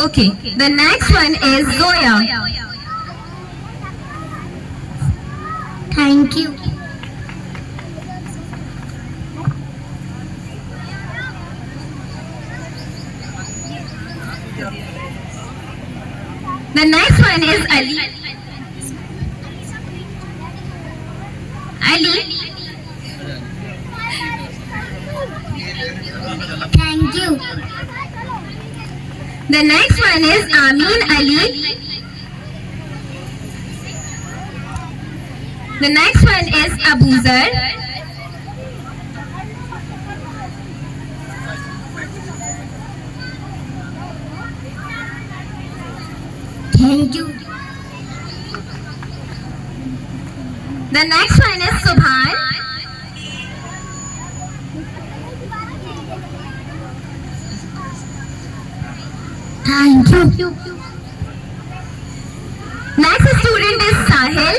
Okay, the next one is Zoya. Thank you. The next one is Ali. Ali. Thank you. The next one is Amin Ali. The next one is Abuzar. Thank you. The next one is Subhan. Thank you. Next student is Sahil.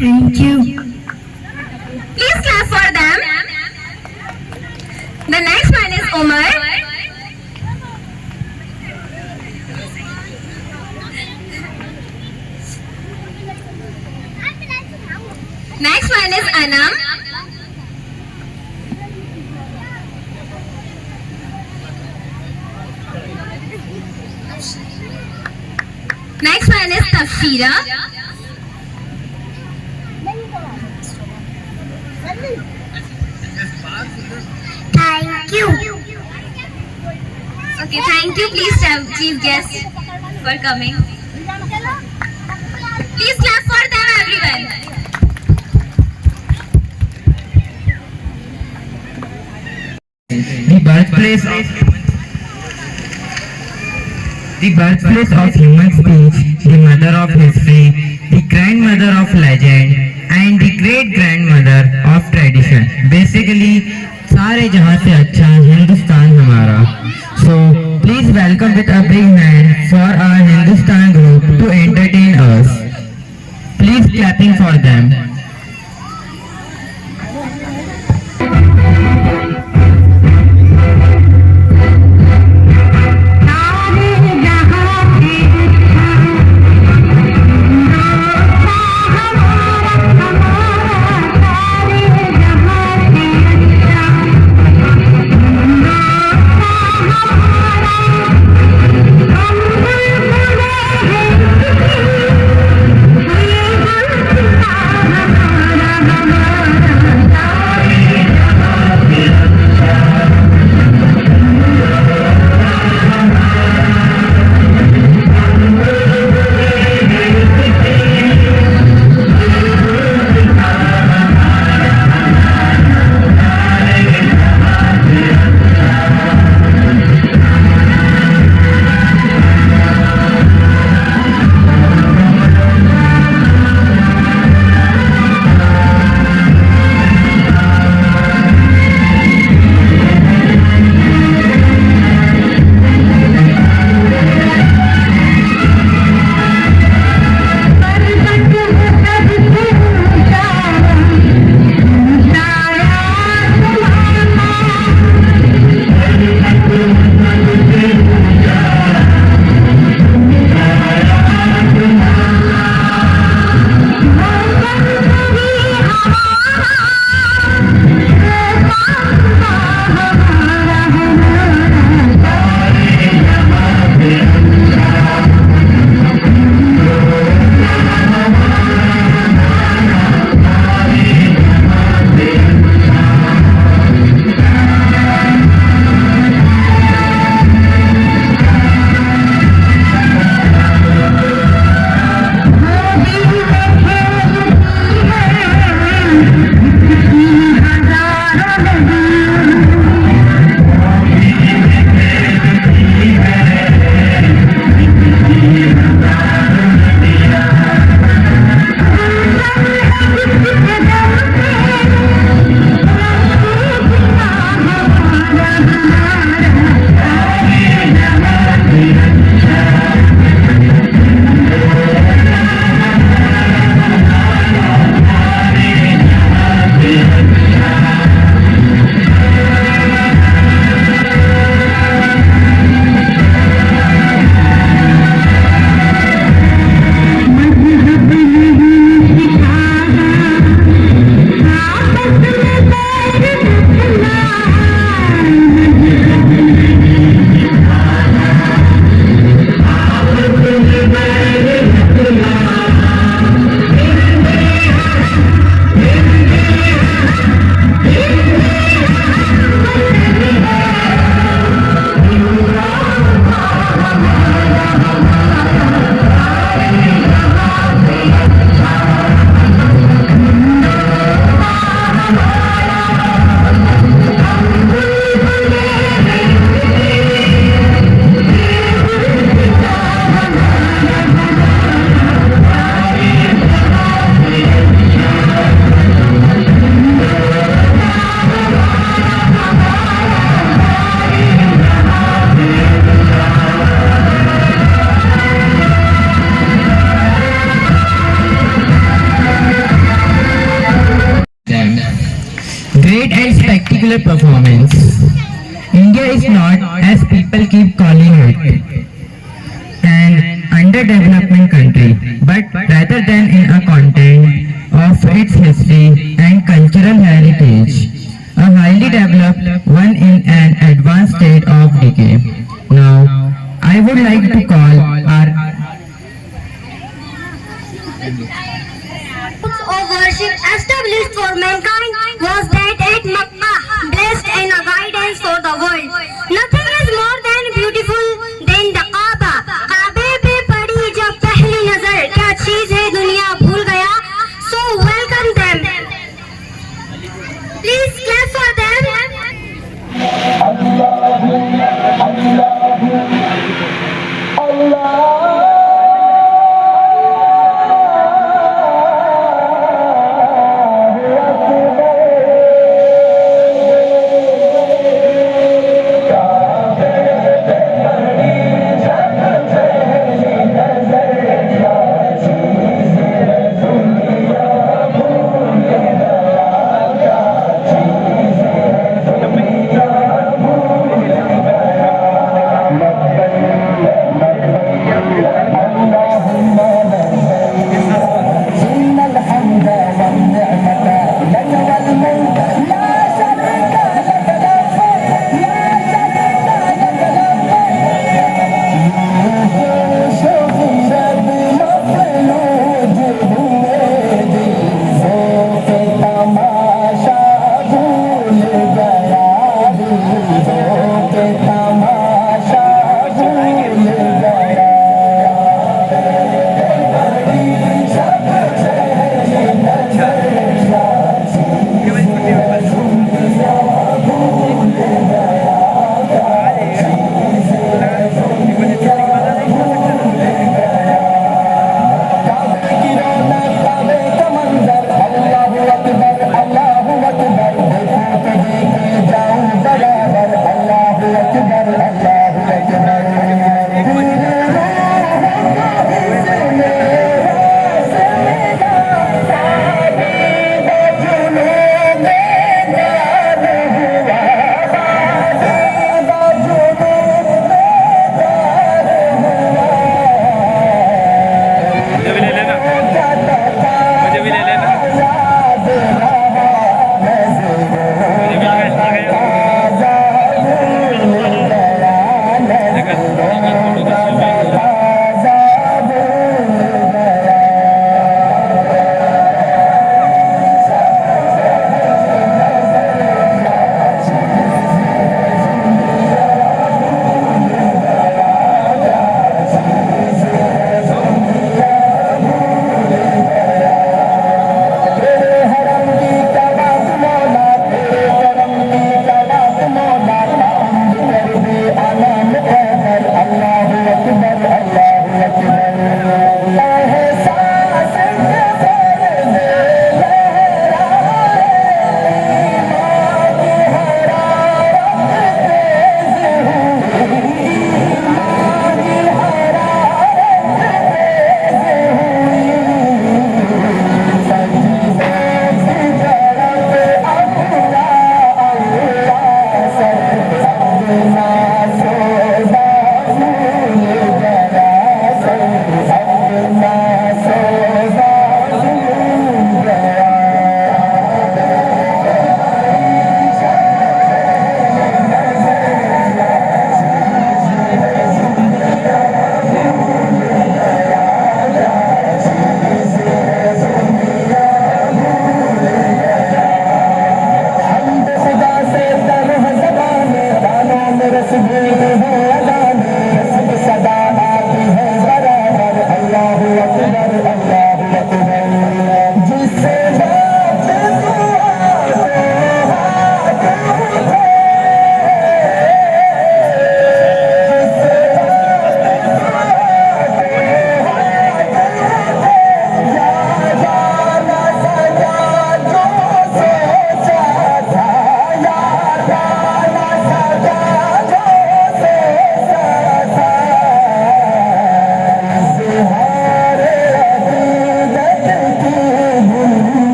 Thank you. Please clap for them. The next one is Umar. Next one is Anam. Next one is Tafsira. Thank you. Okay, thank you. Please tell chief guest for coming. Please clap for them, everyone. The birthplace of human speech, the mother of history, the grandmother of legend, and the great grandmother of tradition. Basically, सारे जहां से अच्छा हिंदुस्तान हमारा. So please welcome with a big hand for our Hindustan group to entertain us. Please clapping for them. Thank you. great and spectacular performance. India is not, as people keep calling it, an underdevelopment country, but rather than in a content of its history and cultural heritage, a highly developed one in an advanced state of decay. Now, I would like to call our of worship established for mankind was that at Makkah, blessed and a guidance for the world. Nothing is more than beautiful than the Kaaba. काबे पे पड़ी जब पहली नजर क्या चीज है दुनिया भूल गया. So welcome them. Please clap for them.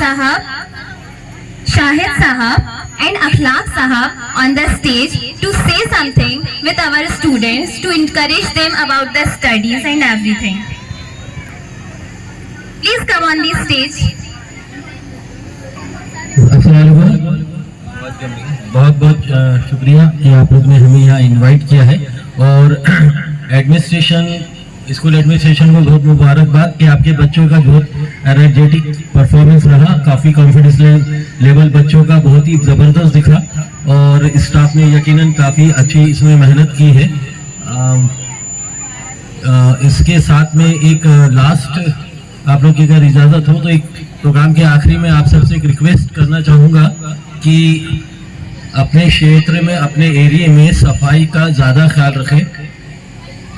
Sahab, Shahid Sahab and Akhlaq Sahab on the stage to say something with our students to encourage them about the studies and everything. Please come on the stage. बहुत बहुत शुक्रिया कि आप लोग ने हमें यहाँ invite किया है और एडमिनिस्ट्रेशन स्कूल एडमिनिस्ट्रेशन को बहुत मुबारकबाद कि आपके बच्चों का बहुत एनर्जेटिक परफॉर्मेंस रहा, काफ़ी कॉन्फिडेंस लेवल बच्चों का बहुत ही ज़बरदस्त दिखा और स्टाफ ने यकीनन काफ़ी अच्छी इसमें मेहनत की है। इसके साथ में एक लास्ट आप लोग की अगर इजाज़त हो तो एक प्रोग्राम के आखिरी में आप सबसे एक रिक्वेस्ट करना चाहूँगा कि अपने क्षेत्र में अपने एरिया में सफाई का ज़्यादा ख्याल रखें।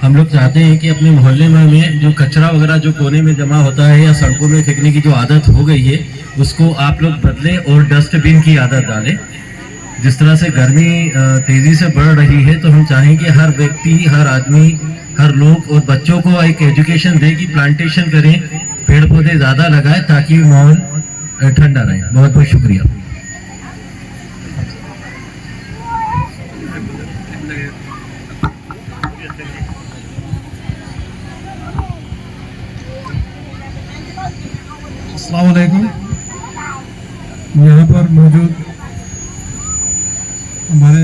हम लोग चाहते हैं कि अपने मोहल्ले में जो कचरा वगैरह जो कोने में जमा होता है या सड़कों में फेंकने की जो आदत हो गई है उसको आप लोग बदलें और डस्टबिन की आदत डालें। जिस तरह से गर्मी तेज़ी से बढ़ रही है तो हम चाहें कि हर व्यक्ति, हर आदमी, हर लोग और बच्चों को एक एजुकेशन दे कि प्लांटेशन करें, पेड़ पौधे ज़्यादा लगाएं ताकि माहौल ठंडा रहे। बहुत बहुत शुक्रिया। अस्सलाम वालेकुम। यहाँ पर मौजूद हमारे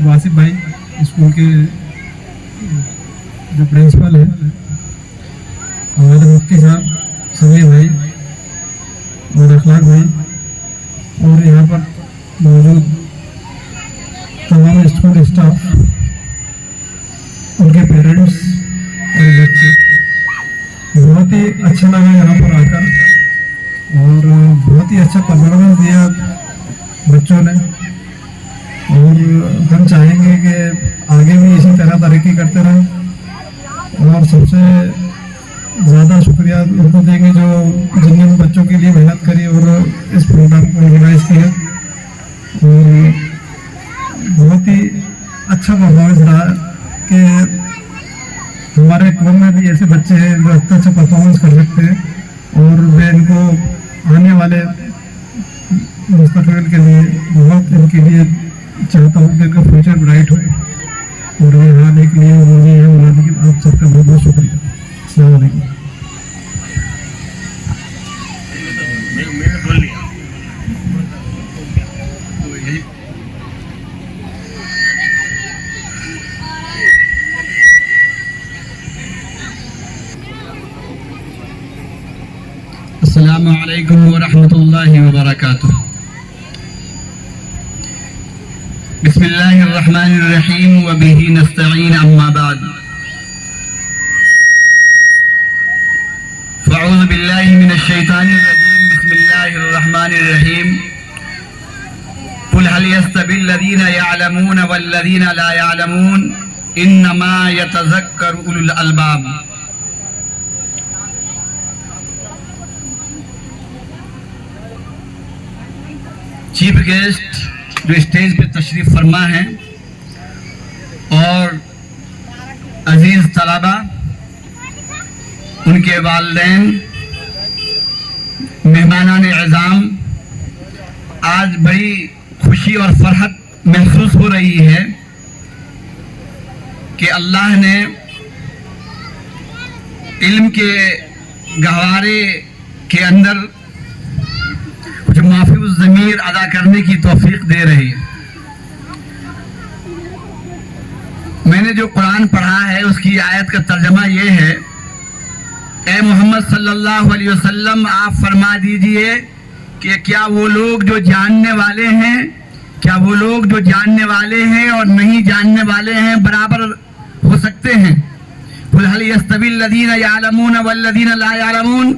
वासिफ भाई स्कूल के जो प्रिंसिपल हैं, हमारे मुफ्ती साहब, सभी भाई और अखलाक भाई और यहाँ पर मौजूद तमाम स्कूल स्टाफ, उनके पेरेंट्स और बच्चे, बहुत ही अच्छा लगा यहाँ पर आकर और बहुत ही अच्छा परफॉर्मेंस दिया बच्चों ने और हम चाहेंगे कि आगे भी इसी तरह तरक्की करते रहें और सबसे ज़्यादा शुक्रिया उनको देंगे जो जिन्होंने बच्चों के लिए मेहनत करी और इस प्रोग्राम को ऑर्गेनाइज किया और बहुत ही अच्छा परफॉर्मेंस रहा कि हमारे कौम में भी ऐसे बच्चे हैं जो अच्छा परफॉर्मेंस कर सकते हैं और मैं इनको आने वाले मुस्तकबिल के लिए बहुत इनके लिए चाहता हूँ कि इनका फ्यूचर ब्राइट हो और ये आने के लिए मुझे यहाँ बुलाने के लिए आप सबका बहुत बहुत शुक्रिया। अस्सलाम वालेकुम। अस्सलामु अलैकुम व रहमतुल्लाहि व बरकातुहू। बिस्मिल्लाहिर रहमानिर रहीम व बिही नस्तईन अम्मा बाद। फ़अऊज़ु बिल्लाहि मिनश शैतानिर रजीम। बिस्मिल्लाहिर रहमानिर रहीम। कुल हल यस्तविल लज़ीना यअलमून वल लज़ीना ला यअलमून इन्नमा यतज़क्करु उलुल अलबाब। चीफ गेस्ट जो स्टेज पे तशरीफ फरमा हैं और अजीज तलबा, उनके वालिदैन, मेहमानान एज़ाम, आज बड़ी खुशी और फरहत महसूस हो रही है कि अल्लाह ने इल्म के गहवारे के अंदर कुछ माफूज़ ज़मीर अदा करने की तौफीक दे रही है। मैंने जो कुरान पढ़ा है उसकी आयत का तर्जमा ये है, ए मोहम्मद सल्लल्लाहु अलैहि वसल्लम, आप फरमा दीजिए कि क्या वो लोग जो जानने वाले हैं, क्या वो लोग जो जानने वाले हैं और नहीं जानने वाले हैं बराबर हो सकते हैं? कुल हल यस्तविल लज़ीना यअलमून वल लज़ीना ला यअलमून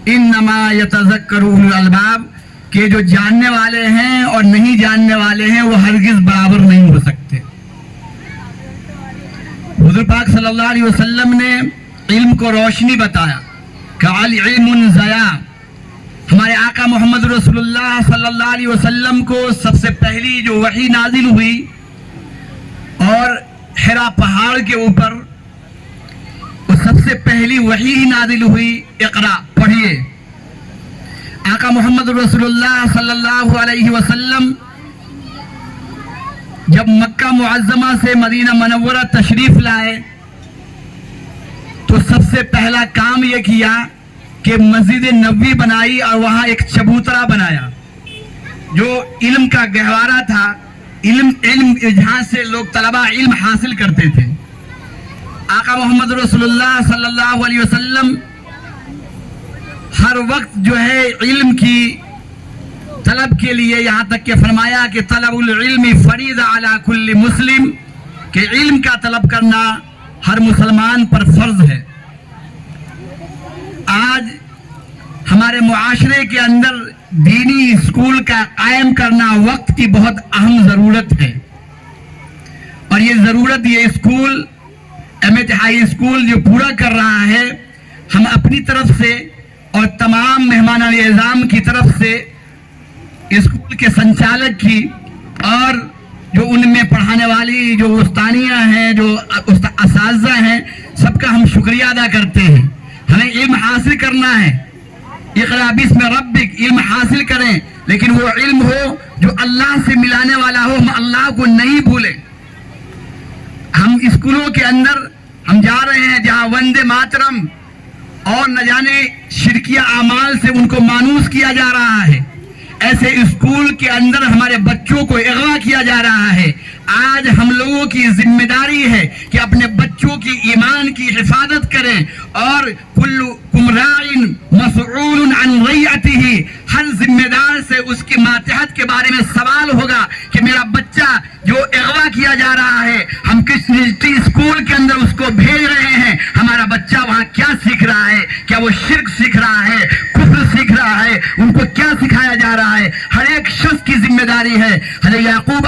इन्नमा यतज़क्करु उलुल अलबाब, कि जो जानने वाले हैं और नहीं जानने वाले हैं वो हरगिज बराबर नहीं हो सकते। हुज़ूर पाक सल्लल्लाहु अलैहि वसल्लम ने इल्म को रोशनी बताया, काल इल्मुन ज़या। हमारे आका मोहम्मद रसूलुल्लाह सल्लल्लाहु अलैहि वसल्लम को सबसे पहली जो वही नाजिल हुई और हिरा पहाड़ के ऊपर वो सबसे पहली वही नाजिल हुई, इक़रा, पढ़िए। आका मोहम्मद रसूलुल्लाह सल्लल्लाहु अलैहि वसल्लम जब मक्का मुअज्जमा से मदीना मनव्वरा तशरीफ लाए तो सबसे पहला काम यह किया कि मस्जिद नबवी बनाई और वहां एक चबूतरा बनाया जो इल्म का गहवारा था। इल्म जहां से लोग तलबा इल्म हासिल करते थे। आका मोहम्मद रसूलुल्लाह सल्लल्लाहु अलैहि वसल्लम हर वक्त जो है इल्म की तलब के लिए, यहाँ तक के फरमाया कि तलबुल इल्मी फरीदा अला कुल्ली मुस्लिम, कि इल्म का तलब करना हर मुसलमान पर फर्ज है। आज हमारे मुआशरे के अंदर दीनी स्कूल का कायम करना वक्त की बहुत अहम जरूरत है और ये जरूरत ये स्कूल एमएच हाई स्कूल जो पूरा कर रहा है, हम अपनी तरफ से और तमाम मेहमान एजाम की तरफ से स्कूल के संचालक की और जो उनमें पढ़ाने वाली जो उस्तानियाँ हैं, जो असातिज़ा हैं, सबका हम शुक्रिया अदा करते हैं। हमें इल्म हासिल करना है, इक़रा बिस्मि रब्बिक, इल्म हासिल करें, लेकिन वो इल्म हो जो अल्लाह से मिलाने वाला हो, हम अल्लाह को नहीं भूलें। हम स्कूलों के अंदर हम जा रहे हैं जहाँ वंदे मातरम और न जाने शिरकिया आमाल से उनको मानूस किया जा रहा है, ऐसे स्कूल के अंदर हमारे बच्चों को अगवा किया जा रहा है। आज हम लोगों की जिम्मेदारी है कि अपने बच्चों की ईमान की हिफाजत करें और कुल्लुकुम राइन मसऊलुन अन रइयतिही, हर जिम्मेदार से उसकी मातहत के बारे में सवाल होगा कि मेरा बच्चा जो अगवा किया जा रहा है, हम किस निजी स्कूल के अंदर उसको भेज रहे हैं, हमारा बच्चा वहाँ क्या सीख रहा है, क्या वो शिर्क सीख रहा है, कुफ्र सीख रहा है, उनको क्या सिखाया जा रहा है। हर एक शख्स की जिम्मेदारी है। हज़रत याकूब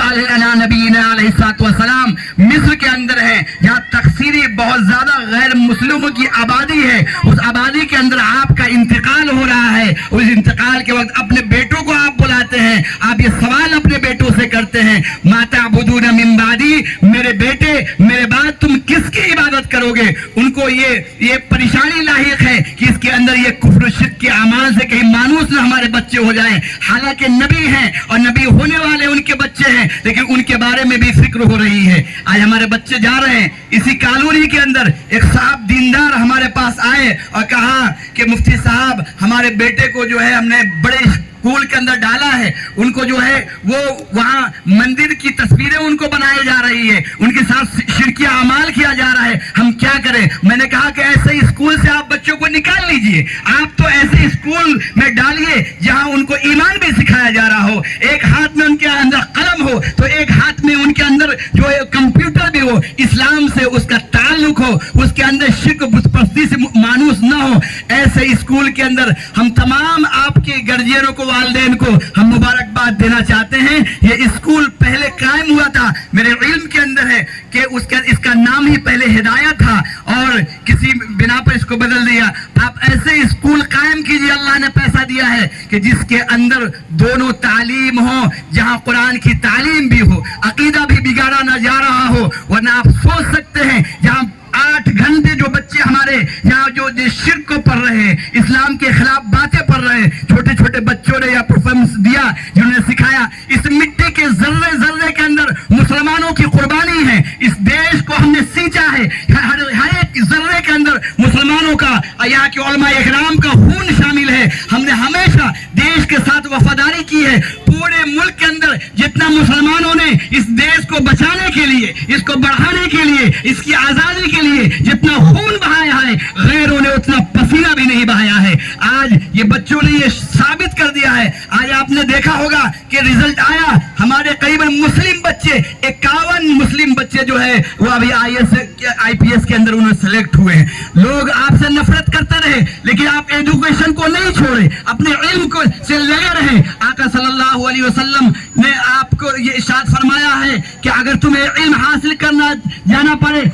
अलैहिस्सलाम मिस्र के अंदर है, जहाँ तकसीरी बहुत ज्यादा गैर मुस्लिमों की आबादी है, उस आबादी के अंदर आपका इंतकाल हो रहा है। उस इंतकाल के वक्त अपने बेटों को आप बुलाते हैं, आप ये सवाल अपने बेटों से करते हैं, माता बुदून मिन बादी, मेरे बेटे मेरे बाद तुम किसकी इबादत करोगे। उनको ये परेशानी लाहिक है कि इसके अंदर ये कुफ्र शिर्क के अमाल से कहीं मानूस न हमारे बच्चे हो जाएं। हालांकि नबी हैं और नबी होने वाले उनके बच्चे हैं, लेकिन उनके बारे में भी फिक्र हो रही है। आज हमारे बच्चे जा रहे हैं, इसी कॉलोनी के अंदर एक साहब दीनदार हमारे पास आए और कहा कि मुफ्ती साहब, हमारे बेटे को जो है हमने बड़े स्कूल के अंदर डाला है, उनको जो है वो वहाँ मंदिर की तस्वीरें उनको बनाई जा रही है, उनके साथ शिरकिया अमाल किया जा रहा है, हम क्या करें। मैंने कहा कि ऐसे स्कूल से आप बच्चों को निकाल लीजिए, आप तो ऐसे स्कूल में डालिए जहाँ उनको ईमान भी सिखाया जा रहा हो, एक हाथ में उनके अंदर कलम हो तो एक हाथ में उनके अंदर जो है कंप्यूटर भी हो, इस्लाम से उसका ताल्लुक हो, उसके अंदर शिर्क बुतपरस्ती से मानूस न हो। ऐसे स्कूल के अंदर हम तमाम आपके गर्जियनों को, वालिदैन को हम मुबारकबाद देना चाहते हैं। ये स्कूल पहले कायम हुआ था, मेरे इल्म के अंदर है कि इसका नाम ही पहले हिदायत था और किसी बिना पर इसको बदल दिया। आप ऐसे स्कूल कायम कीजिए, अल्लाह ने पैसा दिया है कि जिसके अंदर दोनों तालीम हो, जहां कुरान की तालीम भी हो, अकीदा भी बिगाड़ा ना जा रहा हो। वरना आप सोच सकते हैं जहां 8 घंटे जो बच्चे हमारे यहाँ जो शिर्क को पढ़ रहे हैं, इस्लाम के खिलाफ बातें पढ़ रहे हैं, छोटे छोटे बच्चों ने या परफॉर्मेंस दिया जिन्होंने सिखाया। इस मिट्टी के जर्रे जर्रे के अंदर मुसलमानों की कुर्बानी है, इस देश को हमने सींचा है, हर एक जर्रे के अंदर मुसलमानों का, यहाँ के उलमा इकराम का खून शामिल है। हमने हमेशा देश के साथ वफादारी की है। पूरे मुल्क के अंदर जितना मुसलमानों ने इस देश को बचाने के लिए, इसको बढ़ाने के लिए, इसकी आजादी के लिए जितना खून बहाया है, गैरों ने उतना पसीना भी नहीं बहाया है। आज ये बच्चों ने ये साबित कर दिया है। आज आपने देखा होगा कि रिजल्ट आया, हमारे करीबन मुस्लिम बच्चे 51 मुस्लिम बच्चे जो है वो अभी IPS के अंदर उन्हें सेलेक्ट हुए हैं। लोग आपसे नफरत करते रहे, लेकिन आप एजुकेशन को नहीं छोड़े, अपने इल्म को से लगे रहे। आका सल्लल्लाहु अलैहि वसल्लम ने आपको ये इरशाद फरमाया है कि अगर तुम्हें इल्म हासिल करना जाना पड़े,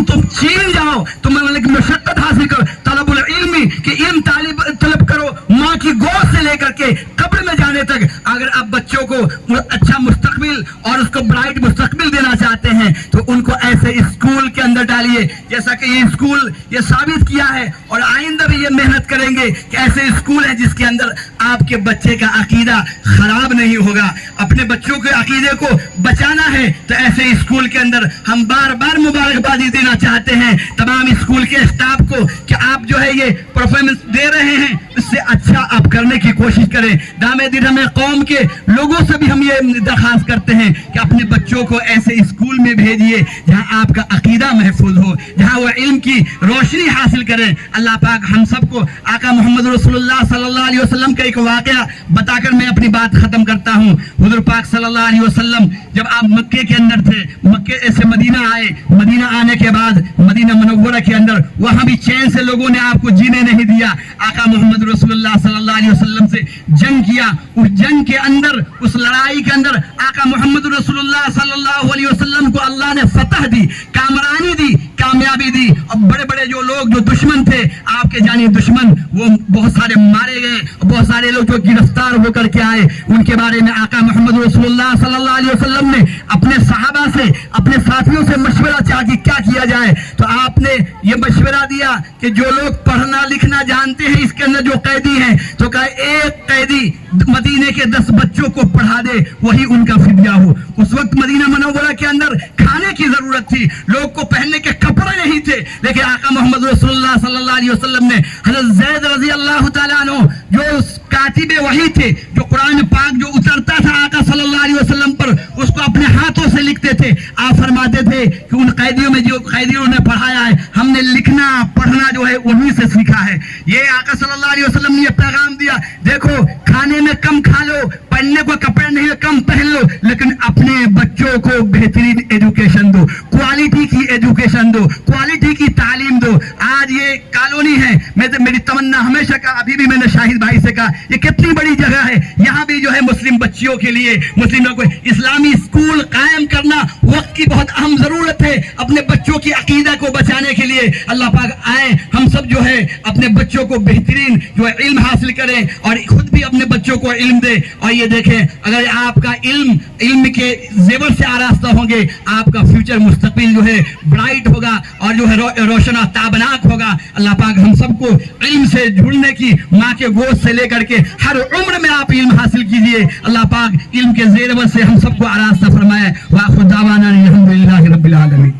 तुम चीन जाओ, तुम मशक्कत हासिल करो, तलबुल इल्मी कि इल्म तलब करो, माँ की गोद से लेकर के कब्र में जाने तक। अगर आप बच्चों को अच्छा मुस्तकबिल और उसको ब्राइट मुस्तकबिल देना चाहते हैं तो उनको ऐसे स्कूल के अंदर डालिए। जैसा कि ये स्कूल ये साबित किया है और आइंदा भी ये मेहनत करेंगे कि ऐसे स्कूल है जिसके अंदर आपके बच्चे का अकीदा खराब नहीं होगा। अपने बच्चों के अकीदे को बचाना है तो ऐसे स्कूल के अंदर हम बार बार मुबारकबादी देना चाहते हैं तमाम स्कूल के स्टाफ को कि आप जो है ये परफॉर्मेंस दे रहे हैं, इससे अच्छा आप करने की कोशिश करें। दामे दिन हमें कौम के लोगों से भी हम ये दरखास्त करते हैं कि अपने बच्चों को ऐसे स्कूल में भेजिए जहां आपका अकीदा महफूज हो, जहां वो इल्म की रोशनी हासिल करें। अल्लाह पाक हम सबको आका मोहम्मद रसूलुल्लाह सल्लल्लाहु अलैहि वसल्लम का एक वाकया बताकर मैं अपनी बात खत्म करता हूं। हुजूर पाक सल्लल्लाहु अलैहि वसल्लम जब आप मक्के के अंदर थे, मक्के से मदीना आए, मदीना आने के बाद मदीना मुनव्वरा के अंदर वहां भी चैन से लोगों ने आपको जीने नहीं दिया। आका मोहम्मद रसूलुल्लाह सल्लल्लाहु अलैहि वसल्लम से जंग किया। उस जंग के अंदर, उस लड़ाई के अंदर आका मोहम्मद रसूलुल्लाह सल्लल्लाहु अलैहि वसल्लम को अल्लाह ने फतह दी, कामरानी दी, कामयाबी दी। और बड़े बड़े जो लोग जो दुश्मन थे, आपके जानी दुश्मन, वो बहुत सारे मारे गए। बहुत सारे लोग जो गिरफ्तार होकर के आए, उनके बारे में आका मोहम्मद रसूलुल्लाह सल्लल्लाहु अलैहि वसल्लम ने अपने सहाबा से, अपने साथियों से मशवरा चाहा कि क्या किया जाए। तो आपने ये मशवरा दिया कि जो लोग पढ़ना लिखना जानते हैं इसके अंदर जो कैदी हैं, तो कहा एक कैदी मदीने के 10 बच्चों को पढ़ा दे, वही उनका फिदिया हो। उस वक्त मदीना मुनव्वरा के अंदर खाने की जरूरत थी, लोग को पहनने के कपड़े नहीं थे, लेकिन आका मोहम्मद रसूलुल्लाह सल्लल्लाहु अलैहि वसल्लम ने हज़रत ज़ैद रज़ी अल्लाह ताला अन्हु जो कातिबे वही थे, जो कुरान पाक जो उतरता था आका सल्लल्लाहु अलैहि वसल्लम पर, उसको अपने हाथों से लिखते थे। आप फरमाते थे कि उन कैदियों में जो कैदियों ने पढ़ाया है, हमने लिखना पढ़ना जो है उन्हीं से सीखा है। ये आका सल्लल्लाहु अलैहि वसल्लम ने पैगाम दिया, देखो खाने में कम खा लो, पहनने को कपड़े नहीं कम पहन लो, लेकिन अपने बच्चों को बेहतरीन एजुकेशन दो, क्वालिटी की एजुकेशन दो, क्वालिटी की तालीम दो। आज ये कॉलोनी है, मेरी तमन्ना हमेशा का, अभी भी मैंने शाहिद भाई से कहा, ये कितनी बड़ी जगह है, यहाँ भी जो है मुस्लिम बच्चियों के लिए, मुस्लिम लोगों को इस्लामी स्कूल कायम करना वक्त की बहुत अहम जरूरत है अपने बच्चों की अकीदा को बचाने के लिए। अल्लाह पाक आए हम सब जो है अपने बच्चों को बेहतरीन जो है इल्म हासिल करें और खुद भी अपने बच्चों को इल्म दे। और ये देखें, अगर आपका इल्म के जेवर से आरास्ता होंगे, आपका फ्यूचर मुस्तकबिल जो है ब्राइट होगा और जो है रोशन और ताबनाक होगा। अल्लाह पाक हम सबको इल्म से जुड़ने की, माँ के गोद से लेकर के हर उम्र में आप इल्म हासिल कीजिए। अल्लाह पाक इल्म के जेवर से हम सबको आरास्ता फरमाए। वाखिर दावाना अल्हम्दुलिल्लाहि रब्बिल आलमीन।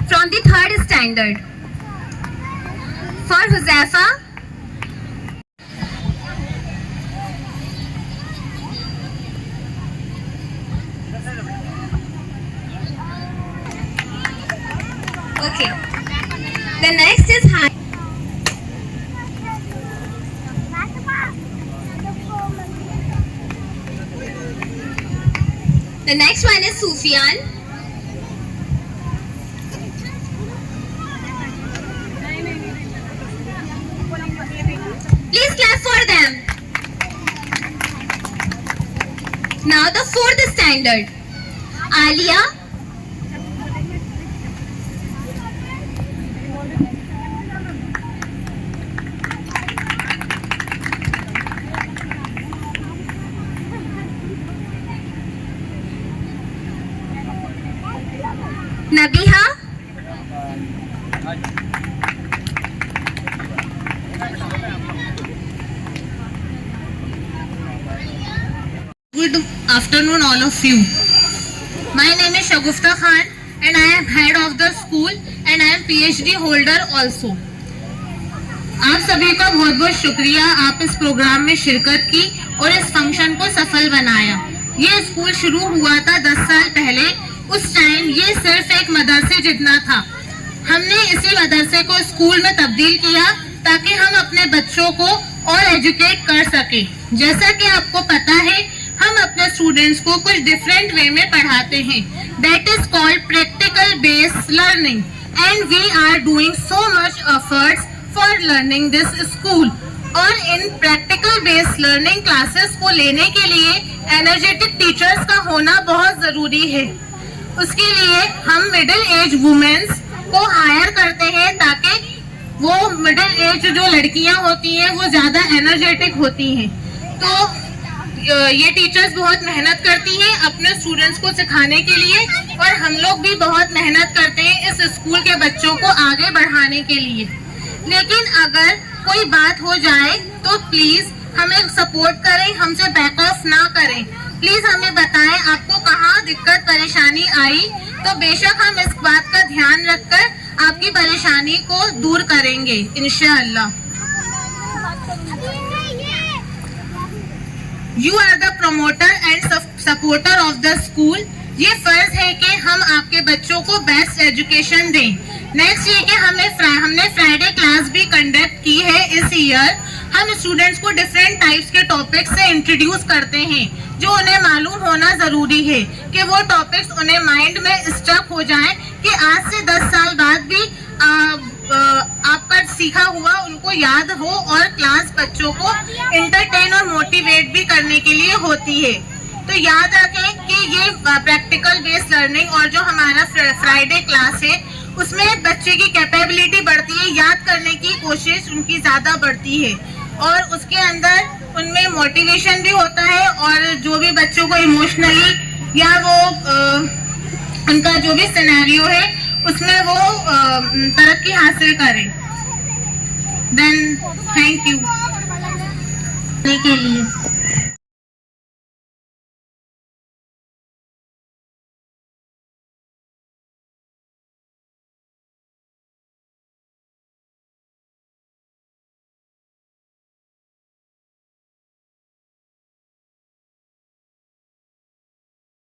From the 3rd standard, for Huzaifa, okay. The next is the next one is Sufyan. Please clap for them. Now the 4th standard, Alia. Nabiha. Good afternoon all of you. My name is Shagufta Khan and I am head of the school and I am PhD holder also. आप सभी का बहुत बहुत शुक्रिया, आप इस programme में शिरकत की और इस फंक्शन को सफल बनाया। ये स्कूल शुरू हुआ था 10 साल पहले। उस टाइम ये सिर्फ एक मदरसे जितना था। हमने इसी मदरसे को स्कूल में तब्दील किया ताकि हम अपने बच्चों को और एजुकेट कर सके। जैसा कि आपको पता है, हम अपने स्टूडेंट्स को कुछ डिफरेंट वे में पढ़ाते हैं, that is called practical based learning and we are doing so much efforts for learning this school. और इन प्रैक्टिकल बेस्ड लर्निंग क्लासेस को लेने के लिए एनर्जेटिक टीचर्स का होना बहुत जरूरी है। उसके लिए हम मिडिल एज वुमेन्स को हायर करते हैं ताकि वो मिडिल एज जो लड़कियां होती हैं वो ज्यादा एनर्जेटिक होती हैं। तो ये टीचर्स बहुत मेहनत करती हैं अपने स्टूडेंट्स को सिखाने के लिए, और हम लोग भी बहुत मेहनत करते हैं इस स्कूल के बच्चों को आगे बढ़ाने के लिए। लेकिन अगर कोई बात हो जाए तो प्लीज हमें सपोर्ट करें, हमसे बैक ऑफ ना करें। प्लीज हमें बताएं आपको कहाँ दिक्कत परेशानी आई, तो बेशक हम इस बात का ध्यान रखकर आपकी परेशानी को दूर करेंगे इंशाअल्लाह। You are the promoter and supporter of the school. ये फर्ज है कि हम आपके बच्चों को बेस्ट एजुकेशन दें। नेक्स्ट ये कि हमने फ्राइडे क्लास भी कंडक्ट की है इस ईयर। हम स्टूडेंट्स को डिफरेंट टाइप्स के टॉपिक्स से इंट्रोड्यूस करते हैं, जो उन्हें मालूम होना जरूरी है कि वो टॉपिक्स उन्हें माइंड में स्टक हो जाएं कि आज से 10 साल बाद भी आपका सीखा हुआ उनको याद हो, और क्लास बच्चों को इंटरटेन और मोटिवेट भी करने के लिए होती है। तो याद रखें कि ये प्रैक्टिकल बेस्ड लर्निंग और जो हमारा फ्राइडे क्लास है उसमें बच्चे की कैपेबिलिटी बढ़ती है, याद करने की कोशिश उनकी ज़्यादा बढ़ती है, और उसके अंदर उनमें मोटिवेशन भी होता है, और जो भी बच्चों को इमोशनली या वो उनका जो भी सिनेरियो है उसमें वो तरक्की हासिल करें। देन थैंक यू के लिए।